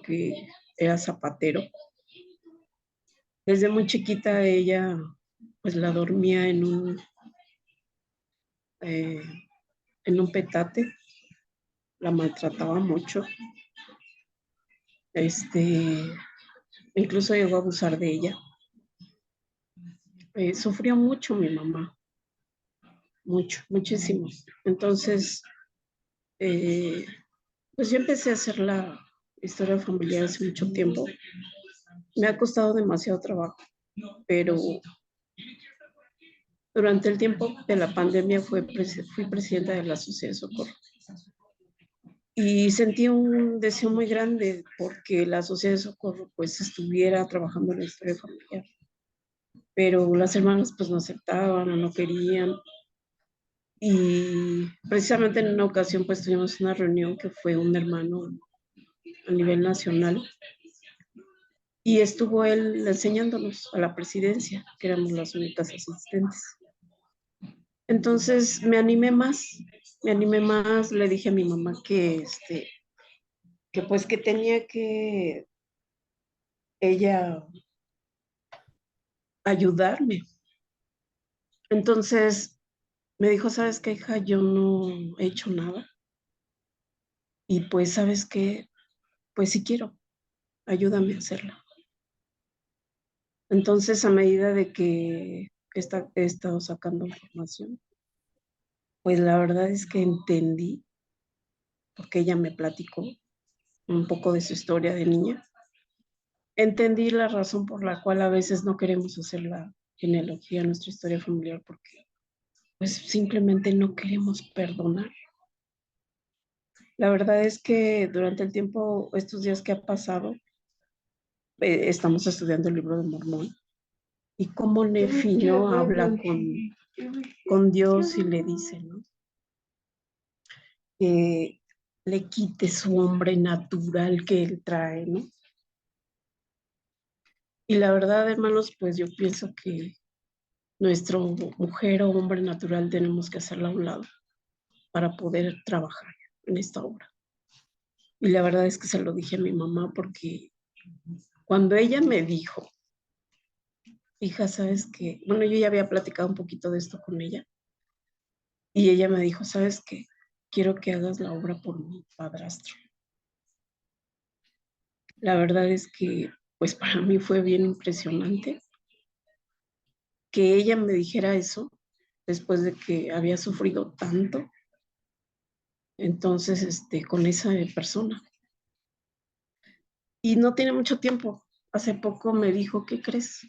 que era zapatero. Desde muy chiquita ella pues la dormía en un petate, la maltrataba mucho, incluso llegó a abusar de ella. Sufrió mucho mi mamá, muchísimo. Entonces, pues yo empecé a hacer la historia familiar hace mucho tiempo. Me ha costado demasiado trabajo, pero durante el tiempo de la pandemia fui presidenta de la Sociedad de Socorro. Y sentí un deseo muy grande porque la Sociedad de Socorro pues estuviera trabajando en la historia familiar. Pero las hermanas pues no aceptaban o no querían. Y precisamente en una ocasión pues tuvimos una reunión que fue un hermano a nivel nacional. Y estuvo él enseñándonos a la presidencia, que éramos las únicas asistentes. Entonces me animé más, le dije a mi mamá que pues que tenía que ella ayudarme. Entonces me dijo, ¿sabes qué, hija? Yo no he hecho nada. Y pues, ¿sabes qué? Pues sí quiero, ayúdame a hacerlo. Entonces, a medida de que he estado sacando información, pues la verdad es que entendí, porque ella me platicó un poco de su historia de niña, entendí la razón por la cual a veces no queremos hacer la genealogía en nuestra historia familiar, porque pues simplemente no queremos perdonar. La verdad es que durante el tiempo, estos días que ha pasado, estamos estudiando el libro de Mormón y cómo Nefi no habla con Dios y le dice, ¿no? Que le quite su hombre natural que él trae, ¿no? Y la verdad, hermanos, pues yo pienso que nuestro mujer o hombre natural tenemos que hacerla a un lado para poder trabajar en esta obra. Y la verdad es que se lo dije a mi mamá porque cuando ella me dijo, hija, ¿sabes qué? Bueno, yo ya había platicado un poquito de esto con ella y ella me dijo, ¿sabes qué? Quiero que hagas la obra por mi padrastro. La verdad es que, pues para mí fue bien impresionante que ella me dijera eso después de que había sufrido tanto, entonces, con esa persona. Y no tiene mucho tiempo. Hace poco me dijo, ¿qué crees?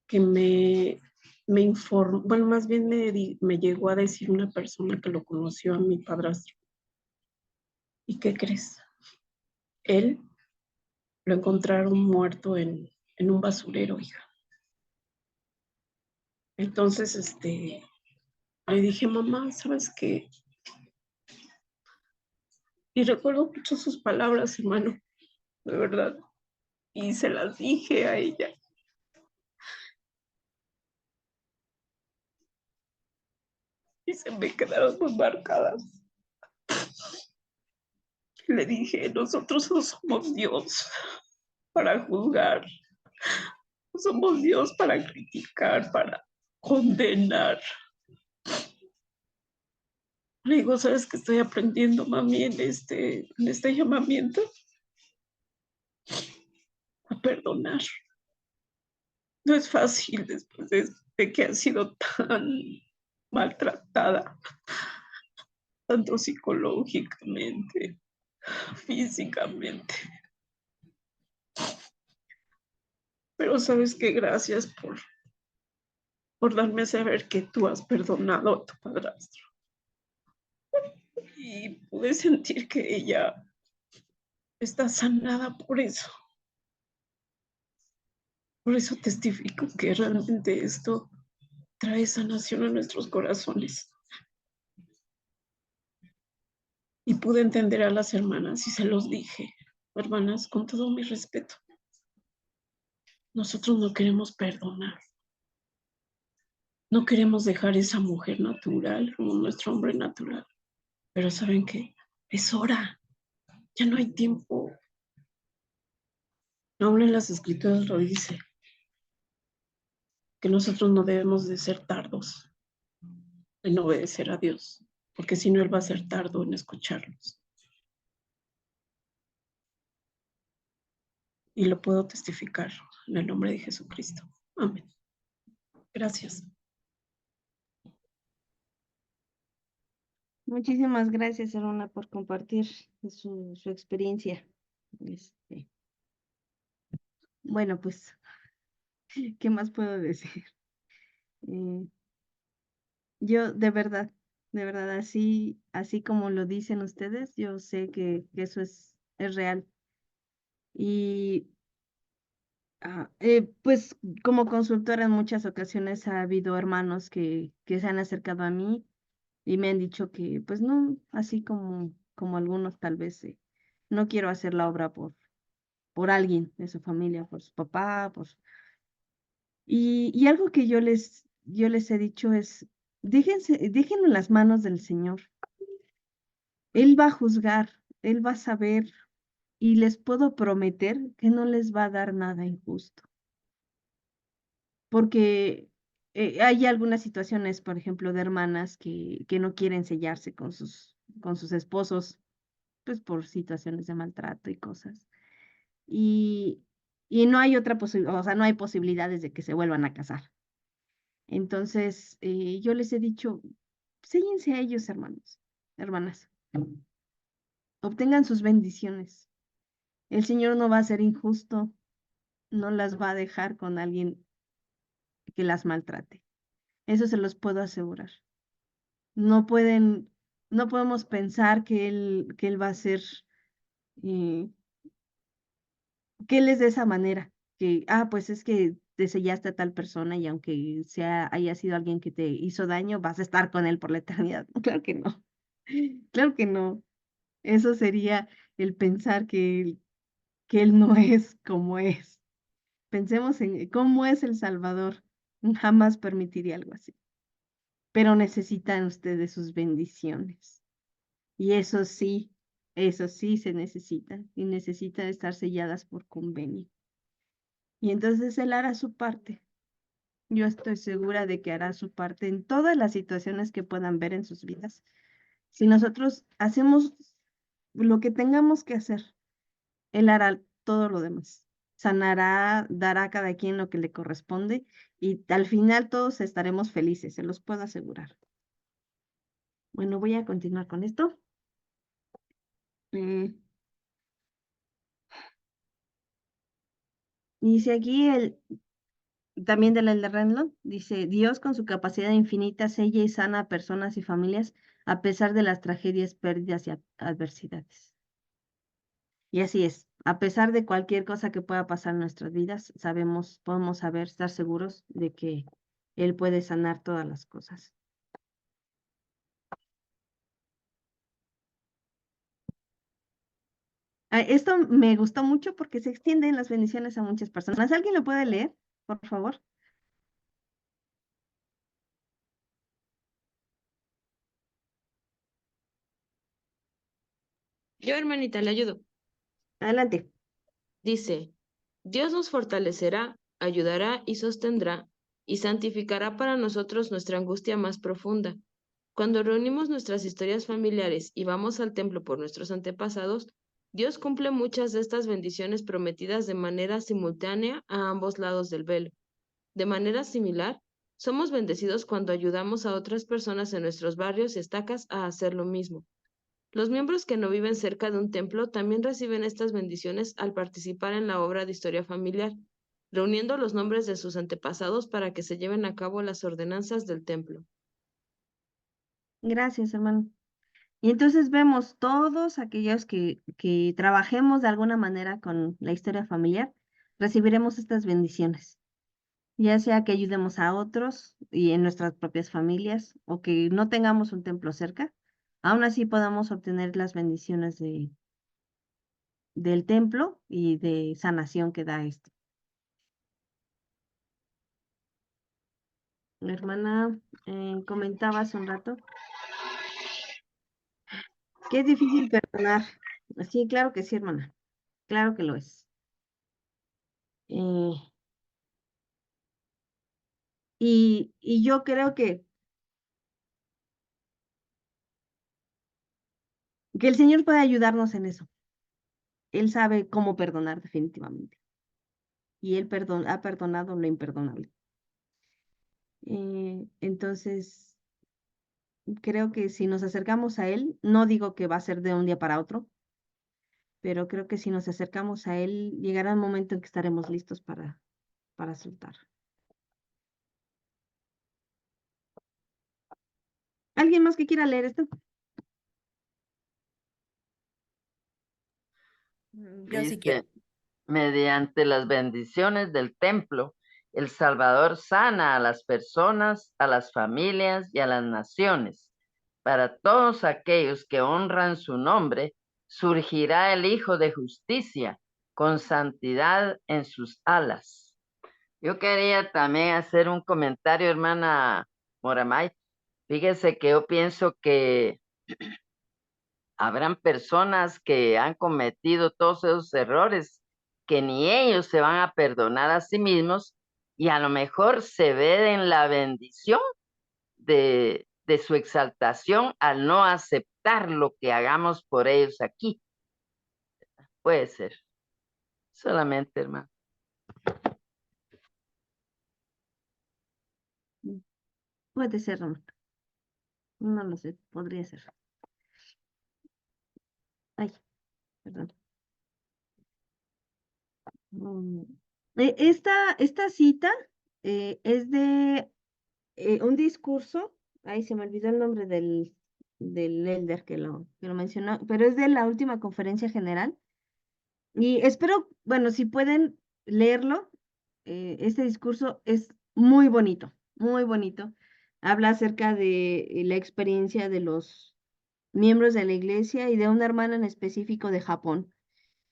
Que me informó, bueno, más bien me llegó a decir una persona que lo conoció a mi padrastro. ¿Y qué crees? Él lo encontraron muerto en un basurero, hija. Entonces, le dije, mamá, ¿sabes qué? Y recuerdo mucho sus palabras, hermano, de verdad. Y se las dije a ella. Y se me quedaron muy marcadas. Le dije, nosotros no somos Dios para juzgar. No somos Dios para criticar, para condenar. Le digo, ¿sabes qué estoy aprendiendo, mami, en este llamamiento? A perdonar. No es fácil después de que ha sido tan maltratada, tanto psicológicamente, físicamente. Pero sabes que gracias por darme a saber que tú has perdonado a tu padrastro. y pude sentir que ella está sanada por eso. Por eso testifico que realmente esto trae sanación a nuestros corazones. Y pude entender a las hermanas y se los dije, hermanas, con todo mi respeto, nosotros no queremos perdonar. No queremos dejar esa mujer natural como nuestro hombre natural. Pero ¿saben qué? Es hora. Ya no hay tiempo. Aún en las escrituras lo dice, que nosotros no debemos de ser tardos en obedecer a Dios, porque si no, Él va a ser tardo en escucharlos. Y lo puedo testificar en el nombre de Jesucristo. Amén. Gracias. Muchísimas gracias, hermana, por compartir su experiencia. Bueno, pues, ¿qué más puedo decir? Yo de verdad, así como lo dicen ustedes, yo sé que eso es real. Y pues como consultora en muchas ocasiones ha habido hermanos que se han acercado a mí y me han dicho que pues no, así como algunos tal vez no quiero hacer la obra por alguien de su familia, por su papá, y algo que yo les he dicho es, déjenlo en las manos del Señor. Él va a juzgar, Él va a saber y les puedo prometer que no les va a dar nada injusto. Porque hay algunas situaciones, por ejemplo, de hermanas que no quieren sellarse con sus esposos, pues por situaciones de maltrato y cosas. Y, y no hay otra posibilidad, o sea, no hay posibilidades de que se vuelvan a casar. Entonces, yo les he dicho, séllense a ellos, hermanos, hermanas, obtengan sus bendiciones. El Señor no va a ser injusto, no las va a dejar con alguien que las maltrate. Eso se los puedo asegurar. No pueden, no podemos pensar que él va a ser, eh, que él es de esa manera, que, pues es que te sellaste a tal persona y aunque haya sido alguien que te hizo daño, vas a estar con él por la eternidad. Claro que no. Claro que no. Eso sería el pensar que él no es como es. Pensemos en cómo es el Salvador. Jamás permitiría algo así. Pero necesitan ustedes sus bendiciones. Y eso sí se necesita. Y necesitan estar selladas por convenio. Y entonces Él hará su parte. Yo estoy segura de que hará su parte en todas las situaciones que puedan ver en sus vidas. Si nosotros hacemos lo que tengamos que hacer, Él hará todo lo demás. Sanará, dará a cada quien lo que le corresponde y al final todos estaremos felices, se los puedo asegurar. Bueno, voy a continuar con esto. Dice aquí también de la Elder Renlo, dice, Dios con su capacidad infinita sella y sana a personas y familias a pesar de las tragedias, pérdidas y adversidades. Y así es, a pesar de cualquier cosa que pueda pasar en nuestras vidas, podemos estar seguros de que Él puede sanar todas las cosas. Esto me gustó mucho porque se extienden las bendiciones a muchas personas. ¿Alguien lo puede leer, por favor? Yo, hermanita, le ayudo. Adelante. Dice, Dios nos fortalecerá, ayudará y sostendrá, y santificará para nosotros nuestra angustia más profunda. Cuando reunimos nuestras historias familiares y vamos al templo por nuestros antepasados, Dios cumple muchas de estas bendiciones prometidas de manera simultánea a ambos lados del velo. De manera similar, somos bendecidos cuando ayudamos a otras personas en nuestros barrios y estacas a hacer lo mismo. Los miembros que no viven cerca de un templo también reciben estas bendiciones al participar en la obra de historia familiar, reuniendo los nombres de sus antepasados para que se lleven a cabo las ordenanzas del templo. Gracias, hermano. Y entonces vemos todos aquellos que trabajemos de alguna manera con la historia familiar, recibiremos estas bendiciones, ya sea que ayudemos a otros y en nuestras propias familias o que no tengamos un templo cerca, aún así podamos obtener las bendiciones del templo y de sanación que da esto. Mi hermana comentaba hace un rato que es difícil perdonar. Sí, claro que sí, hermana. Claro que lo es. Eh, y yo creo que el Señor puede ayudarnos en eso. Él sabe cómo perdonar definitivamente. Y Él ha perdonado lo imperdonable. Entonces, creo que si nos acercamos a Él, no digo que va a ser de un día para otro, pero creo que si nos acercamos a Él, llegará un momento en que estaremos listos para soltar. ¿Alguien más que quiera leer esto? Yo sí quiero. Dice, mediante las bendiciones del templo, el Salvador sana a las personas, a las familias y a las naciones. Para todos aquellos que honran su nombre, surgirá el Hijo de Justicia con santidad en sus alas. Yo quería también hacer un comentario, hermana Moramay. Fíjese que yo pienso que habrán personas que han cometido todos esos errores que ni ellos se van a perdonar a sí mismos y a lo mejor se ve en la bendición de su exaltación al no aceptar lo que hagamos por ellos aquí. Puede ser. Solamente, hermano. Puede ser, no, no lo sé, podría ser. Ay, perdón. Mm, esta cita es de un discurso, ay, se me olvidó el nombre del elder que lo mencionó, pero es de la última conferencia general. Y espero, bueno, si pueden leerlo, este discurso es muy bonito, muy bonito. Habla acerca de la experiencia de los miembros de la iglesia y de una hermana en específico de Japón,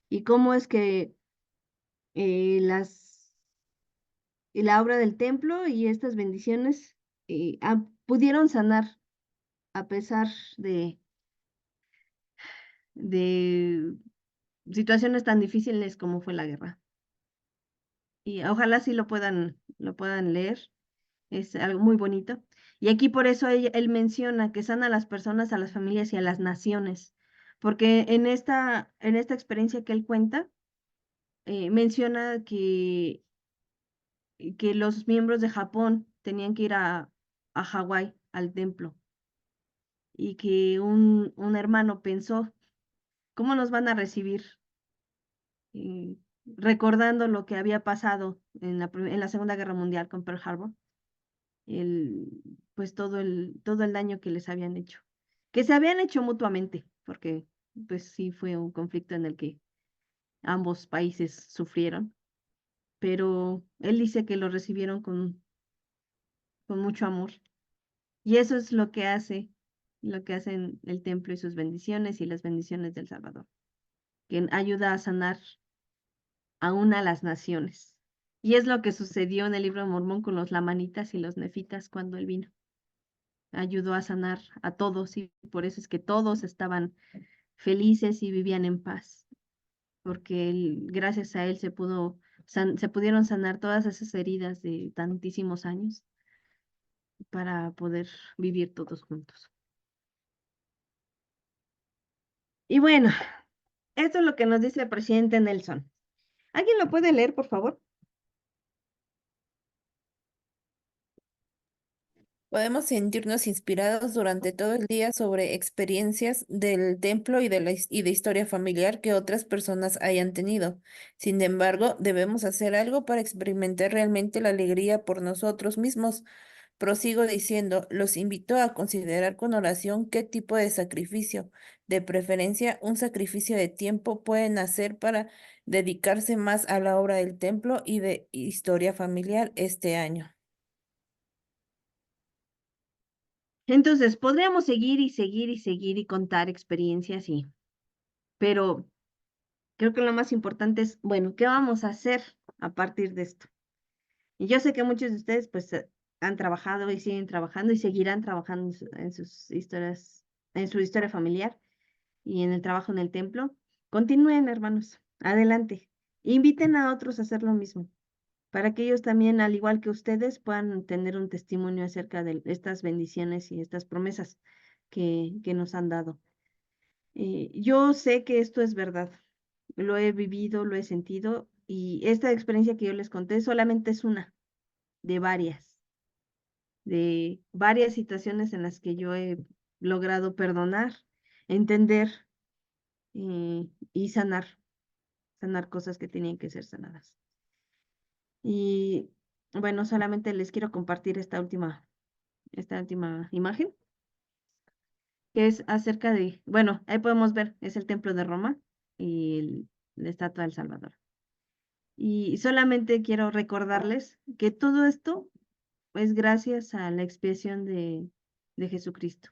y cómo es que eh, las, la obra del templo y estas bendiciones pudieron sanar a pesar de situaciones tan difíciles como fue la guerra. Y ojalá sí lo puedan leer. Es algo muy bonito. Y aquí por eso él menciona que sana a las personas, a las familias y a las naciones. Porque en esta experiencia que él cuenta, menciona que los miembros de Japón tenían que ir a Hawái, al templo, y que un hermano pensó, ¿cómo nos van a recibir? Recordando lo que había pasado en la Segunda Guerra Mundial con Pearl Harbor, el, pues todo el daño que les habían hecho, que se habían hecho mutuamente, porque pues sí fue un conflicto en el que ambos países sufrieron, pero él dice que lo recibieron con mucho amor. Y eso es lo que hacen el templo y sus bendiciones y las bendiciones del Salvador, que ayuda a sanar aún a las naciones. Y es lo que sucedió en el libro de Mormón con los lamanitas y los nefitas cuando él vino. Ayudó a sanar a todos y por eso es que todos estaban felices y vivían en paz, porque gracias a él se pudieron sanar todas esas heridas de tantísimos años para poder vivir todos juntos. Y bueno, esto es lo que nos dice el presidente Nelson. ¿Alguien lo puede leer, por favor? Podemos sentirnos inspirados durante todo el día sobre experiencias del templo y de historia familiar que otras personas hayan tenido. Sin embargo, debemos hacer algo para experimentar realmente la alegría por nosotros mismos. Prosigo diciendo, los invito a considerar con oración qué tipo de sacrificio, de preferencia un sacrificio de tiempo, pueden hacer para dedicarse más a la obra del templo y de historia familiar este año. Entonces, podríamos seguir y seguir y seguir y contar experiencias, pero creo que lo más importante es, bueno, ¿qué vamos a hacer a partir de esto? Y yo sé que muchos de ustedes pues han trabajado y siguen trabajando y seguirán trabajando en sus historias, en su historia familiar y en el trabajo en el templo. Continúen, hermanos, adelante. Inviten a otros a hacer lo mismo, para que ellos también, al igual que ustedes, puedan tener un testimonio acerca de estas bendiciones y estas promesas que nos han dado. Yo sé que esto es verdad, lo he vivido, lo he sentido, y esta experiencia que yo les conté solamente es una de varias situaciones en las que yo he logrado perdonar, entender y sanar cosas que tenían que ser sanadas. Y bueno, solamente les quiero compartir esta última imagen, que es acerca de, bueno, ahí podemos ver, es el templo de Roma y la estatua del Salvador. Y solamente quiero recordarles que todo esto es gracias a la expiación de Jesucristo.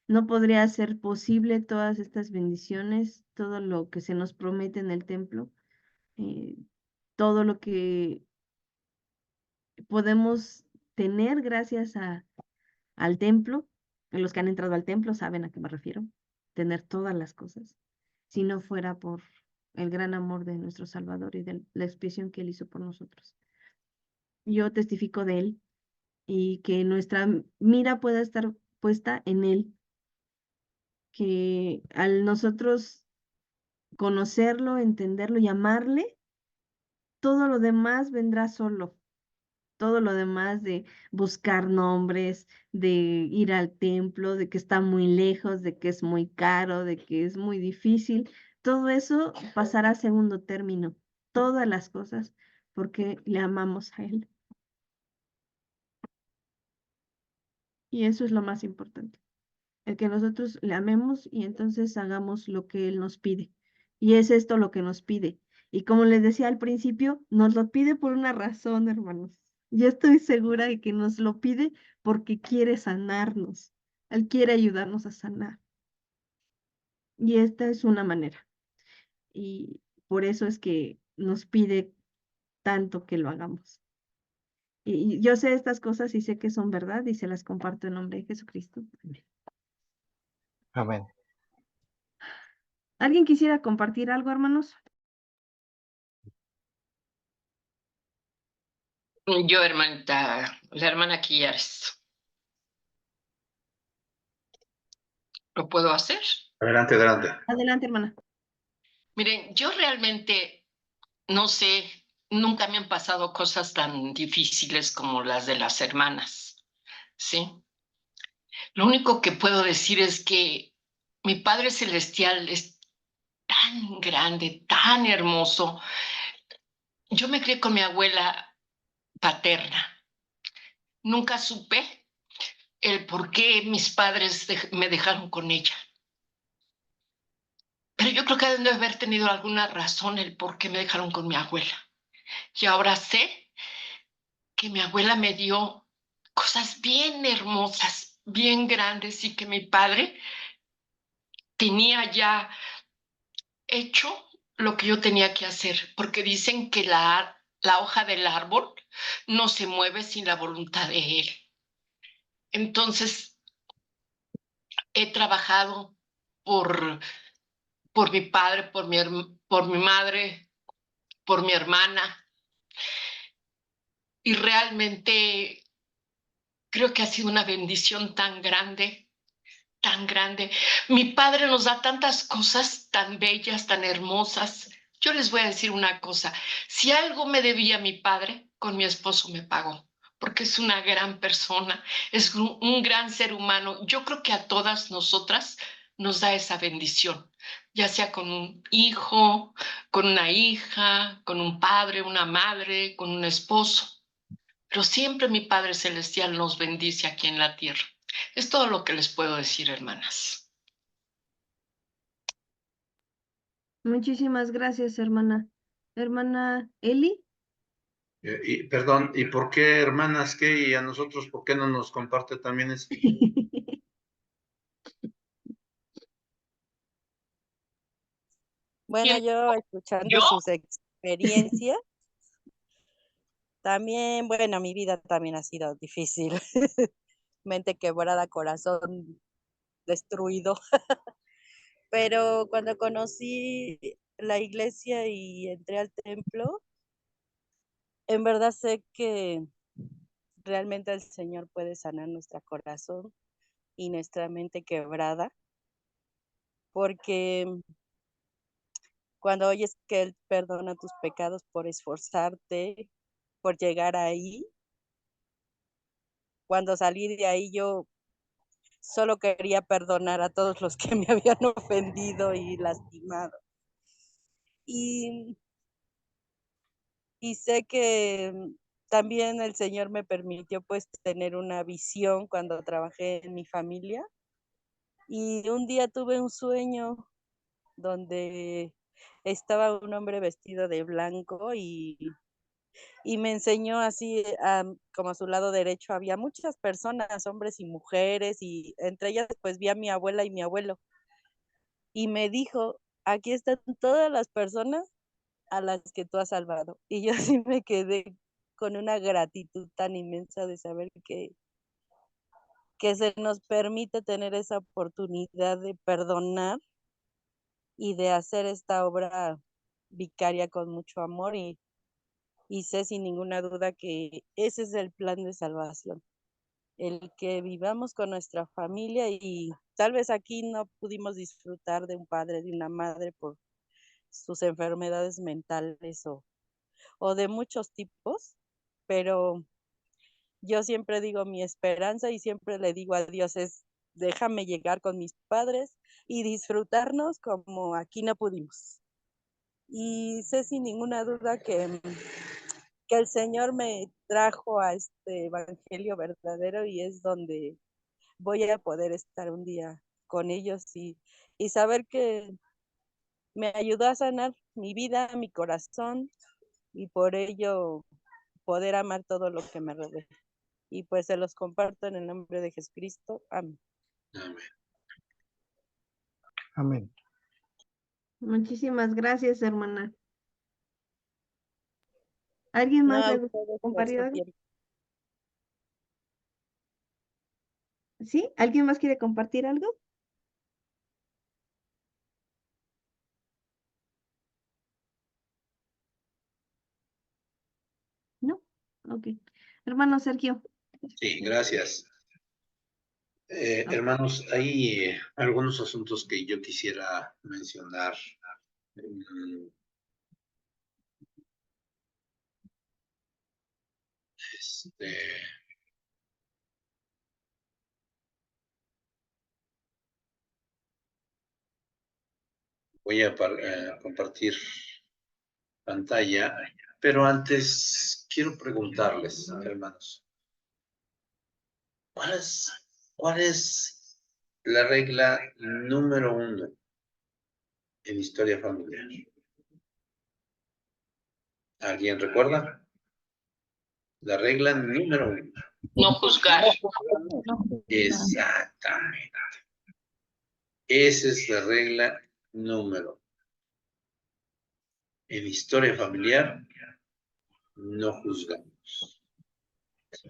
No podría ser posible todas estas bendiciones, todo lo que se nos promete en el templo, todo lo que podemos tener gracias al templo. Los que han entrado al templo saben a qué me refiero, tener todas las cosas, si no fuera por el gran amor de nuestro Salvador y de la expiación que Él hizo por nosotros. Yo testifico de Él y que nuestra mira pueda estar puesta en Él, que al nosotros conocerlo, entenderlo y amarle, todo lo demás vendrá solo. Todo lo demás de buscar nombres, de ir al templo, de que está muy lejos, de que es muy caro, de que es muy difícil, todo eso pasará a segundo término. Todas las cosas, porque le amamos a Él. Y eso es lo más importante. El que nosotros le amemos y entonces hagamos lo que Él nos pide. Y es esto lo que nos pide. Y como les decía al principio, nos lo pide por una razón, hermanos. Yo estoy segura de que nos lo pide porque quiere sanarnos. Él quiere ayudarnos a sanar. Y esta es una manera. Y por eso es que nos pide tanto que lo hagamos. Y yo sé estas cosas y sé que son verdad y se las comparto en nombre de Jesucristo. Amén. Amén. ¿Alguien quisiera compartir algo, hermanos? Yo, hermanita, la hermana Quillares. ¿Lo puedo hacer? Adelante, adelante. Adelante, hermana. Miren, yo realmente no sé, nunca me han pasado cosas tan difíciles como las de las hermanas, ¿sí? Lo único que puedo decir es que mi Padre Celestial es tan grande, tan hermoso. Yo me crié con mi abuela paterna. Nunca supe el por qué mis padres me dejaron con ella. Pero yo creo que deben de haber tenido alguna razón el por qué me dejaron con mi abuela. Y ahora sé que mi abuela me dio cosas bien hermosas, bien grandes, y que mi padre tenía ya hecho lo que yo tenía que hacer, porque dicen que la hoja del árbol no se mueve sin la voluntad de él. Entonces, he trabajado por mi padre, por mi madre, por mi hermana, y realmente creo que ha sido una bendición tan grande, tan grande. Mi padre nos da tantas cosas tan bellas, tan hermosas. Yo les voy a decir una cosa, si algo me debía mi padre, con mi esposo me pagó, porque es una gran persona, es un gran ser humano. Yo creo que a todas nosotras nos da esa bendición, ya sea con un hijo, con una hija, con un padre, una madre, con un esposo. pero siempre mi Padre Celestial nos bendice aquí en la tierra. Es todo lo que les puedo decir, hermanas. Muchísimas gracias, hermana. Hermana Eli. Perdón, ¿y por qué, hermanas, qué? ¿Y a nosotros por qué no nos comparte también eso? Bueno, yo escuchando sus experiencias, también, bueno, mi vida también ha sido difícil. Mente quebrada, corazón destruido. Pero cuando conocí la iglesia y entré al templo, en verdad sé que realmente el Señor puede sanar nuestro corazón y nuestra mente quebrada, porque cuando oyes que Él perdona tus pecados por esforzarte, por llegar ahí, cuando salí de ahí yo solo quería perdonar a todos los que me habían ofendido y lastimado. Y, y sé que también el Señor me permitió pues tener una visión cuando trabajé en mi familia. Y un día tuve un sueño donde estaba un hombre vestido de blanco y me enseñó así, como a su lado derecho había muchas personas, hombres y mujeres, y entre ellas pues vi a mi abuela y mi abuelo. Y me dijo, aquí están todas las personas a las que tú has salvado. Y yo sí me quedé con una gratitud tan inmensa de saber que se nos permite tener esa oportunidad de perdonar y de hacer esta obra vicaria con mucho amor y sé sin ninguna duda que ese es el plan de salvación, el que vivamos con nuestra familia y tal vez aquí no pudimos disfrutar de un padre, de una madre por sus enfermedades mentales o de muchos tipos, pero yo siempre digo mi esperanza y siempre le digo a Dios es déjame llegar con mis padres y disfrutarnos como aquí no pudimos. Y sé sin ninguna duda que el Señor me trajo a este evangelio verdadero y es donde voy a poder estar un día con ellos y saber que me ayudó a sanar mi vida, mi corazón y por ello poder amar todo lo que me rodea. Y pues se los comparto en el nombre de Jesucristo. Amén. Amén. Muchísimas gracias, hermana. ¿Alguien No más a le gusta ustedes por compartir su algo? tiempo. ¿Sí? ¿Alguien más quiere compartir algo? ¿No? Ok. Hermano Sergio. Sí, gracias. Hermanos, hay algunos asuntos que yo quisiera mencionar. Este, voy a compartir pantalla, pero antes quiero preguntarles, hermanos, ¿cuál es la regla número 1 en historia familiar? ¿Alguien recuerda? La regla número 1. No juzgar. Exactamente. Esa es la regla número 1. En historia familiar, no juzgamos.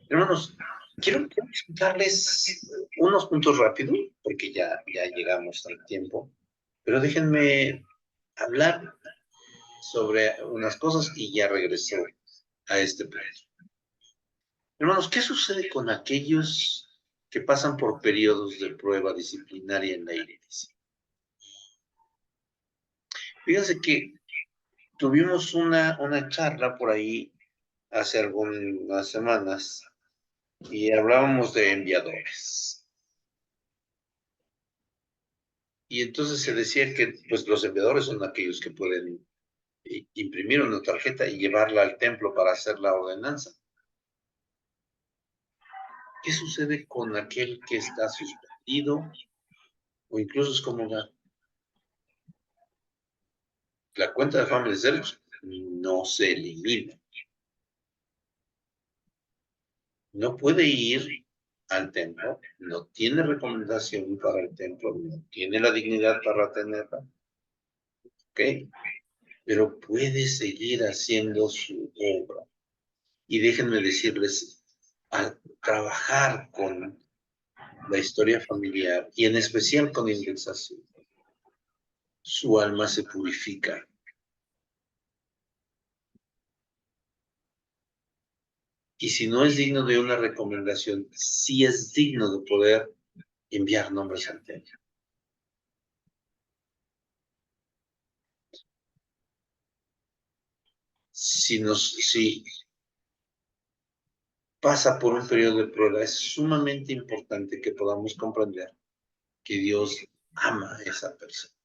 Hermanos, quiero explicarles unos puntos rápidos, porque ya llegamos al tiempo, pero déjenme hablar sobre unas cosas y ya regreso a este punto. Hermanos, ¿qué sucede con aquellos que pasan por periodos de prueba disciplinaria en la iglesia? Fíjense que tuvimos una charla por ahí hace algunas semanas y hablábamos de enviadores. Y entonces se decía que pues, los enviadores son aquellos que pueden imprimir una tarjeta y llevarla al templo para hacer la ordenanza. ¿Qué sucede con aquel que está suspendido o incluso excomulgado? La cuenta de Family Service no se elimina. No puede ir al templo, no tiene recomendación para el templo, no tiene la dignidad para tenerla, ¿ok? Pero puede seguir haciendo su obra. Y déjenme decirles, al trabajar con la historia familiar y en especial con indexación, su alma se purifica. Y si no es digno de una recomendación, sí es digno de poder enviar nombres al templo. Si pasa por un periodo de prueba, es sumamente importante que podamos comprender que Dios ama a esa persona.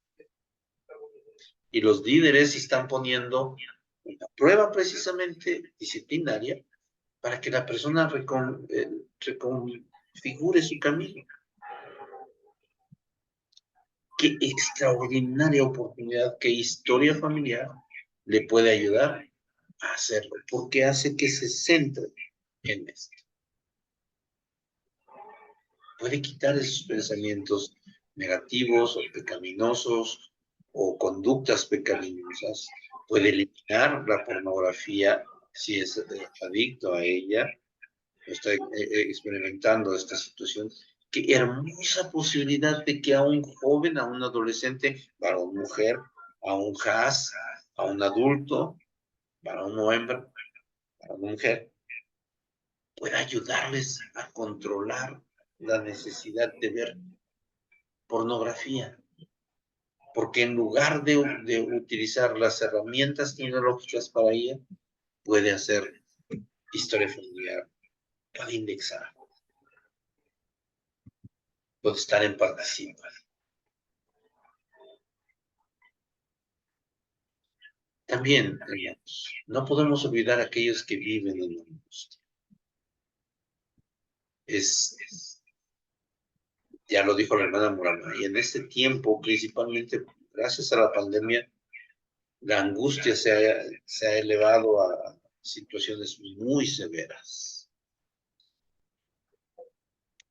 Y los líderes están poniendo una prueba precisamente disciplinaria para que la persona reconfigure su camino. Qué extraordinaria oportunidad, qué historia familiar le puede ayudar a hacerlo, porque hace que se centre en esto. Puede quitar esos pensamientos negativos o pecaminosos o conductas pecaminosas. Puede eliminar la pornografía si es adicto a ella, está experimentando esta situación. Qué hermosa posibilidad de que a un joven, a un adolescente, varón, mujer, a un jazz, a un adulto, varón o hembra, para una mujer, pueda ayudarles a controlar la necesidad de ver pornografía. Porque en lugar de utilizar las herramientas tecnológicas para ella, puede hacer historia familiar, puede indexar, puede estar en participación. También, hermanos, no podemos olvidar a aquellos que viven en la angustia. Ya lo dijo la hermana Morana, y en este tiempo, principalmente gracias a la pandemia, la angustia se ha elevado a situaciones muy severas.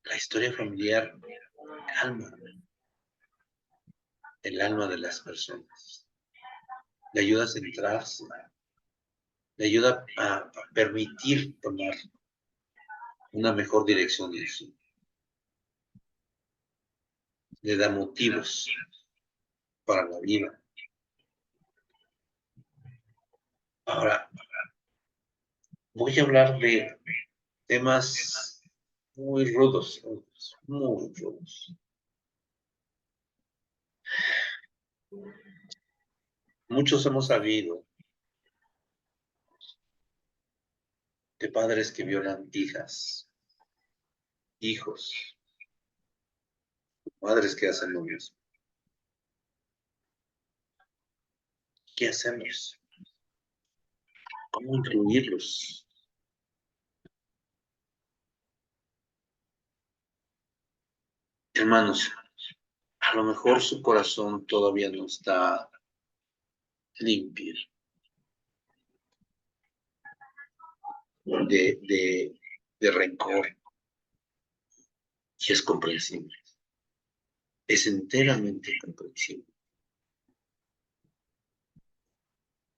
La historia familiar calma el alma de las personas. Le ayuda a centrarse. Le ayuda a permitir tomar una mejor dirección en su. Le da motivos para la vida. Ahora, voy a hablar de temas muy rudos, muy rudos. Muchos hemos sabido de padres que violan hijas, hijos, madres que hacen lo mismo. ¿Qué hacemos? ¿Cómo incluirlos? Hermanos, a lo mejor su corazón todavía no está limpio de rencor. Y es comprensible. Es enteramente comprensible.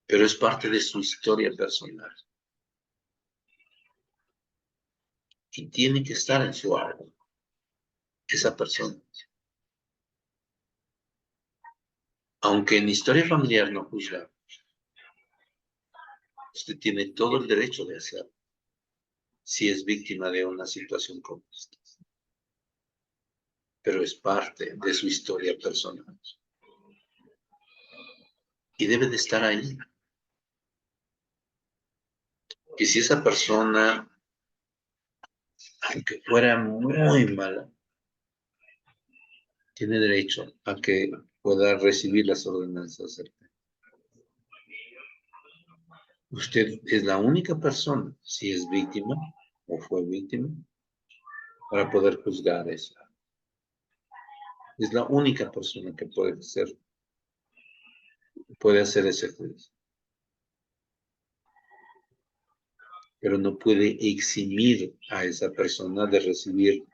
Pero es parte de su historia personal. Y tiene que estar en su árbol. Esa persona. Aunque en historia familiar no juzga, usted tiene todo el derecho de hacerlo. Si es víctima de una situación como esta. Pero es parte de su historia personal. Y debe de estar ahí. Y si esa persona, aunque fuera muy mala, tiene derecho a que pueda recibir las ordenanzas. Usted es la única persona, si es víctima o fue víctima, para poder juzgar eso. Es la única persona que puede hacer ese juicio. Pero no puede eximir a esa persona de recibir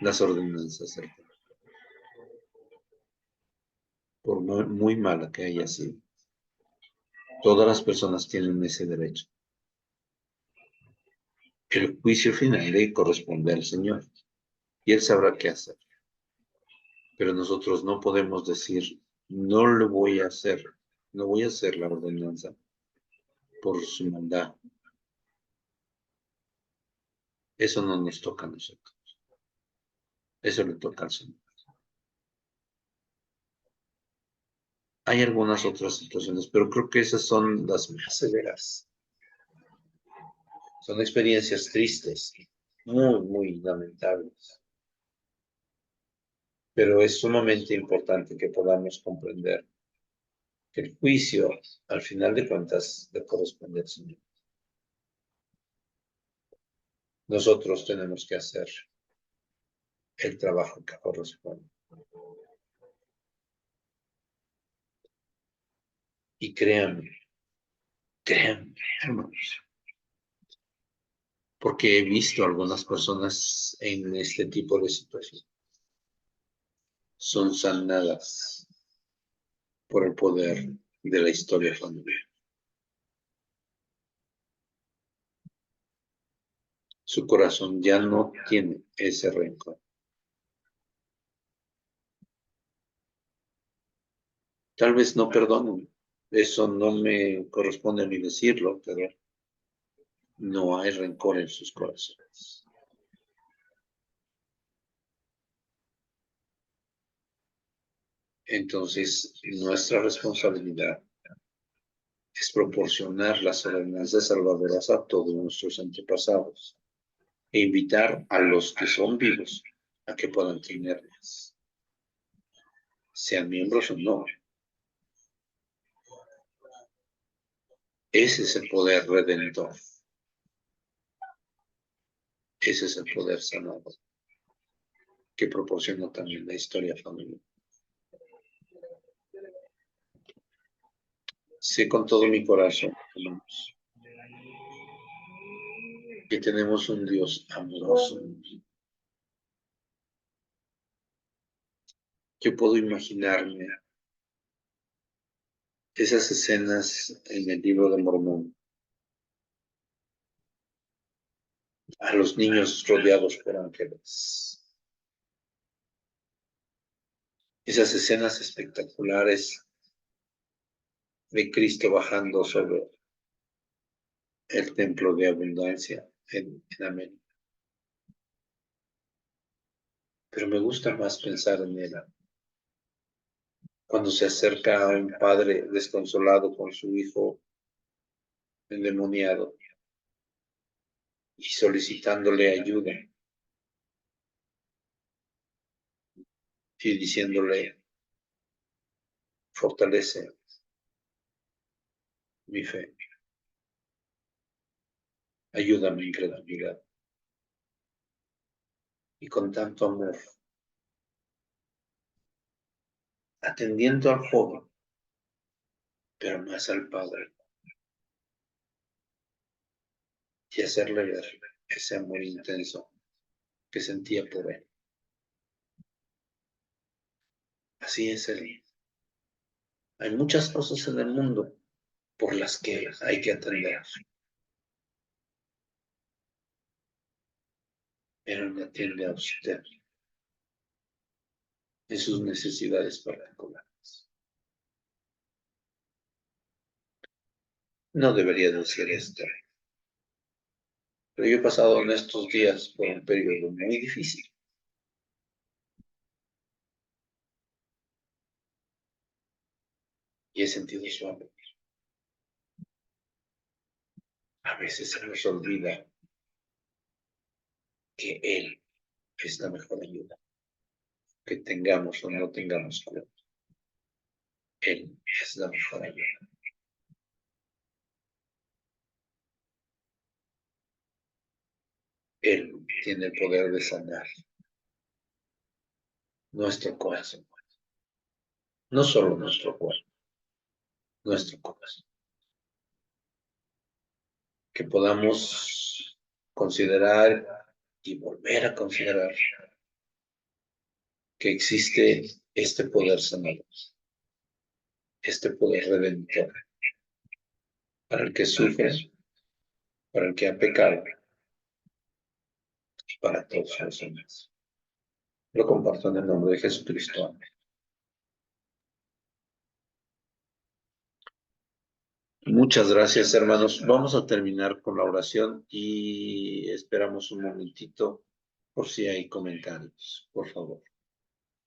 las ordenanzas del templo, por muy mala que haya sido. Todas las personas tienen ese derecho. El juicio final le corresponde al Señor, y Él sabrá qué hacer. Pero nosotros no podemos decir, no lo voy a hacer, no voy a hacer la ordenanza por su maldad. Eso no nos toca a nosotros. Eso le toca al Señor. Hay algunas otras situaciones, pero creo que esas son las más severas. Son experiencias tristes, muy, muy lamentables. Pero es sumamente importante que podamos comprender que el juicio, al final de cuentas, le corresponde al Señor. Nosotros tenemos que hacer el trabajo que corresponde. Y créanme, hermanos, porque he visto a algunas personas en este tipo de situación. Son sanadas por el poder de la historia familiar. Su corazón ya no tiene ese rencor. Tal vez no perdonen. Eso no me corresponde a mí decirlo, pero no hay rencor en sus corazones. Entonces, nuestra responsabilidad es proporcionar las ordenanzas salvadoras a todos nuestros antepasados e invitar a los que son vivos a que puedan tenerlas, sean miembros o no. Ese es el poder redentor. Ese es el poder sanador que proporciona también la historia familiar. Sé con todo mi corazón, hermanos, que tenemos un Dios amoroso. Yo puedo imaginarme esas escenas en el libro de Mormón. A los niños rodeados por ángeles. Esas escenas espectaculares de Cristo bajando sobre el templo de abundancia en América. Pero me gusta más pensar en él cuando se acerca a un padre desconsolado con su hijo endemoniado y solicitándole ayuda y diciéndole, fortalece mi fe, ayúdame en credibilidad. Y con tanto amor, atendiendo al joven, pero más al padre, y hacerle ver ese amor intenso que sentía por él. Así es él. Hay muchas cosas en el mundo por las que hay que atender, pero le atiende a usted en sus necesidades particulares. No debería decir esto, pero yo he pasado en estos días por un periodo muy difícil. Y he sentido su amor. A veces se nos olvida que Él es la mejor ayuda, que tengamos o no tengamos cuidado. Él es la mejor ayuda. Él tiene el poder de sanar nuestro corazón. No solo nuestro cuerpo, nuestro corazón. Que podamos considerar y volver a considerar que existe este poder sanador, este poder redentor, para el que sufre, para el que ha pecado y para todos los demás. Lo comparto en el nombre de Jesucristo. Amén. Muchas gracias, hermanos. Vamos a terminar con la oración y esperamos un momentito por si hay comentarios, por favor.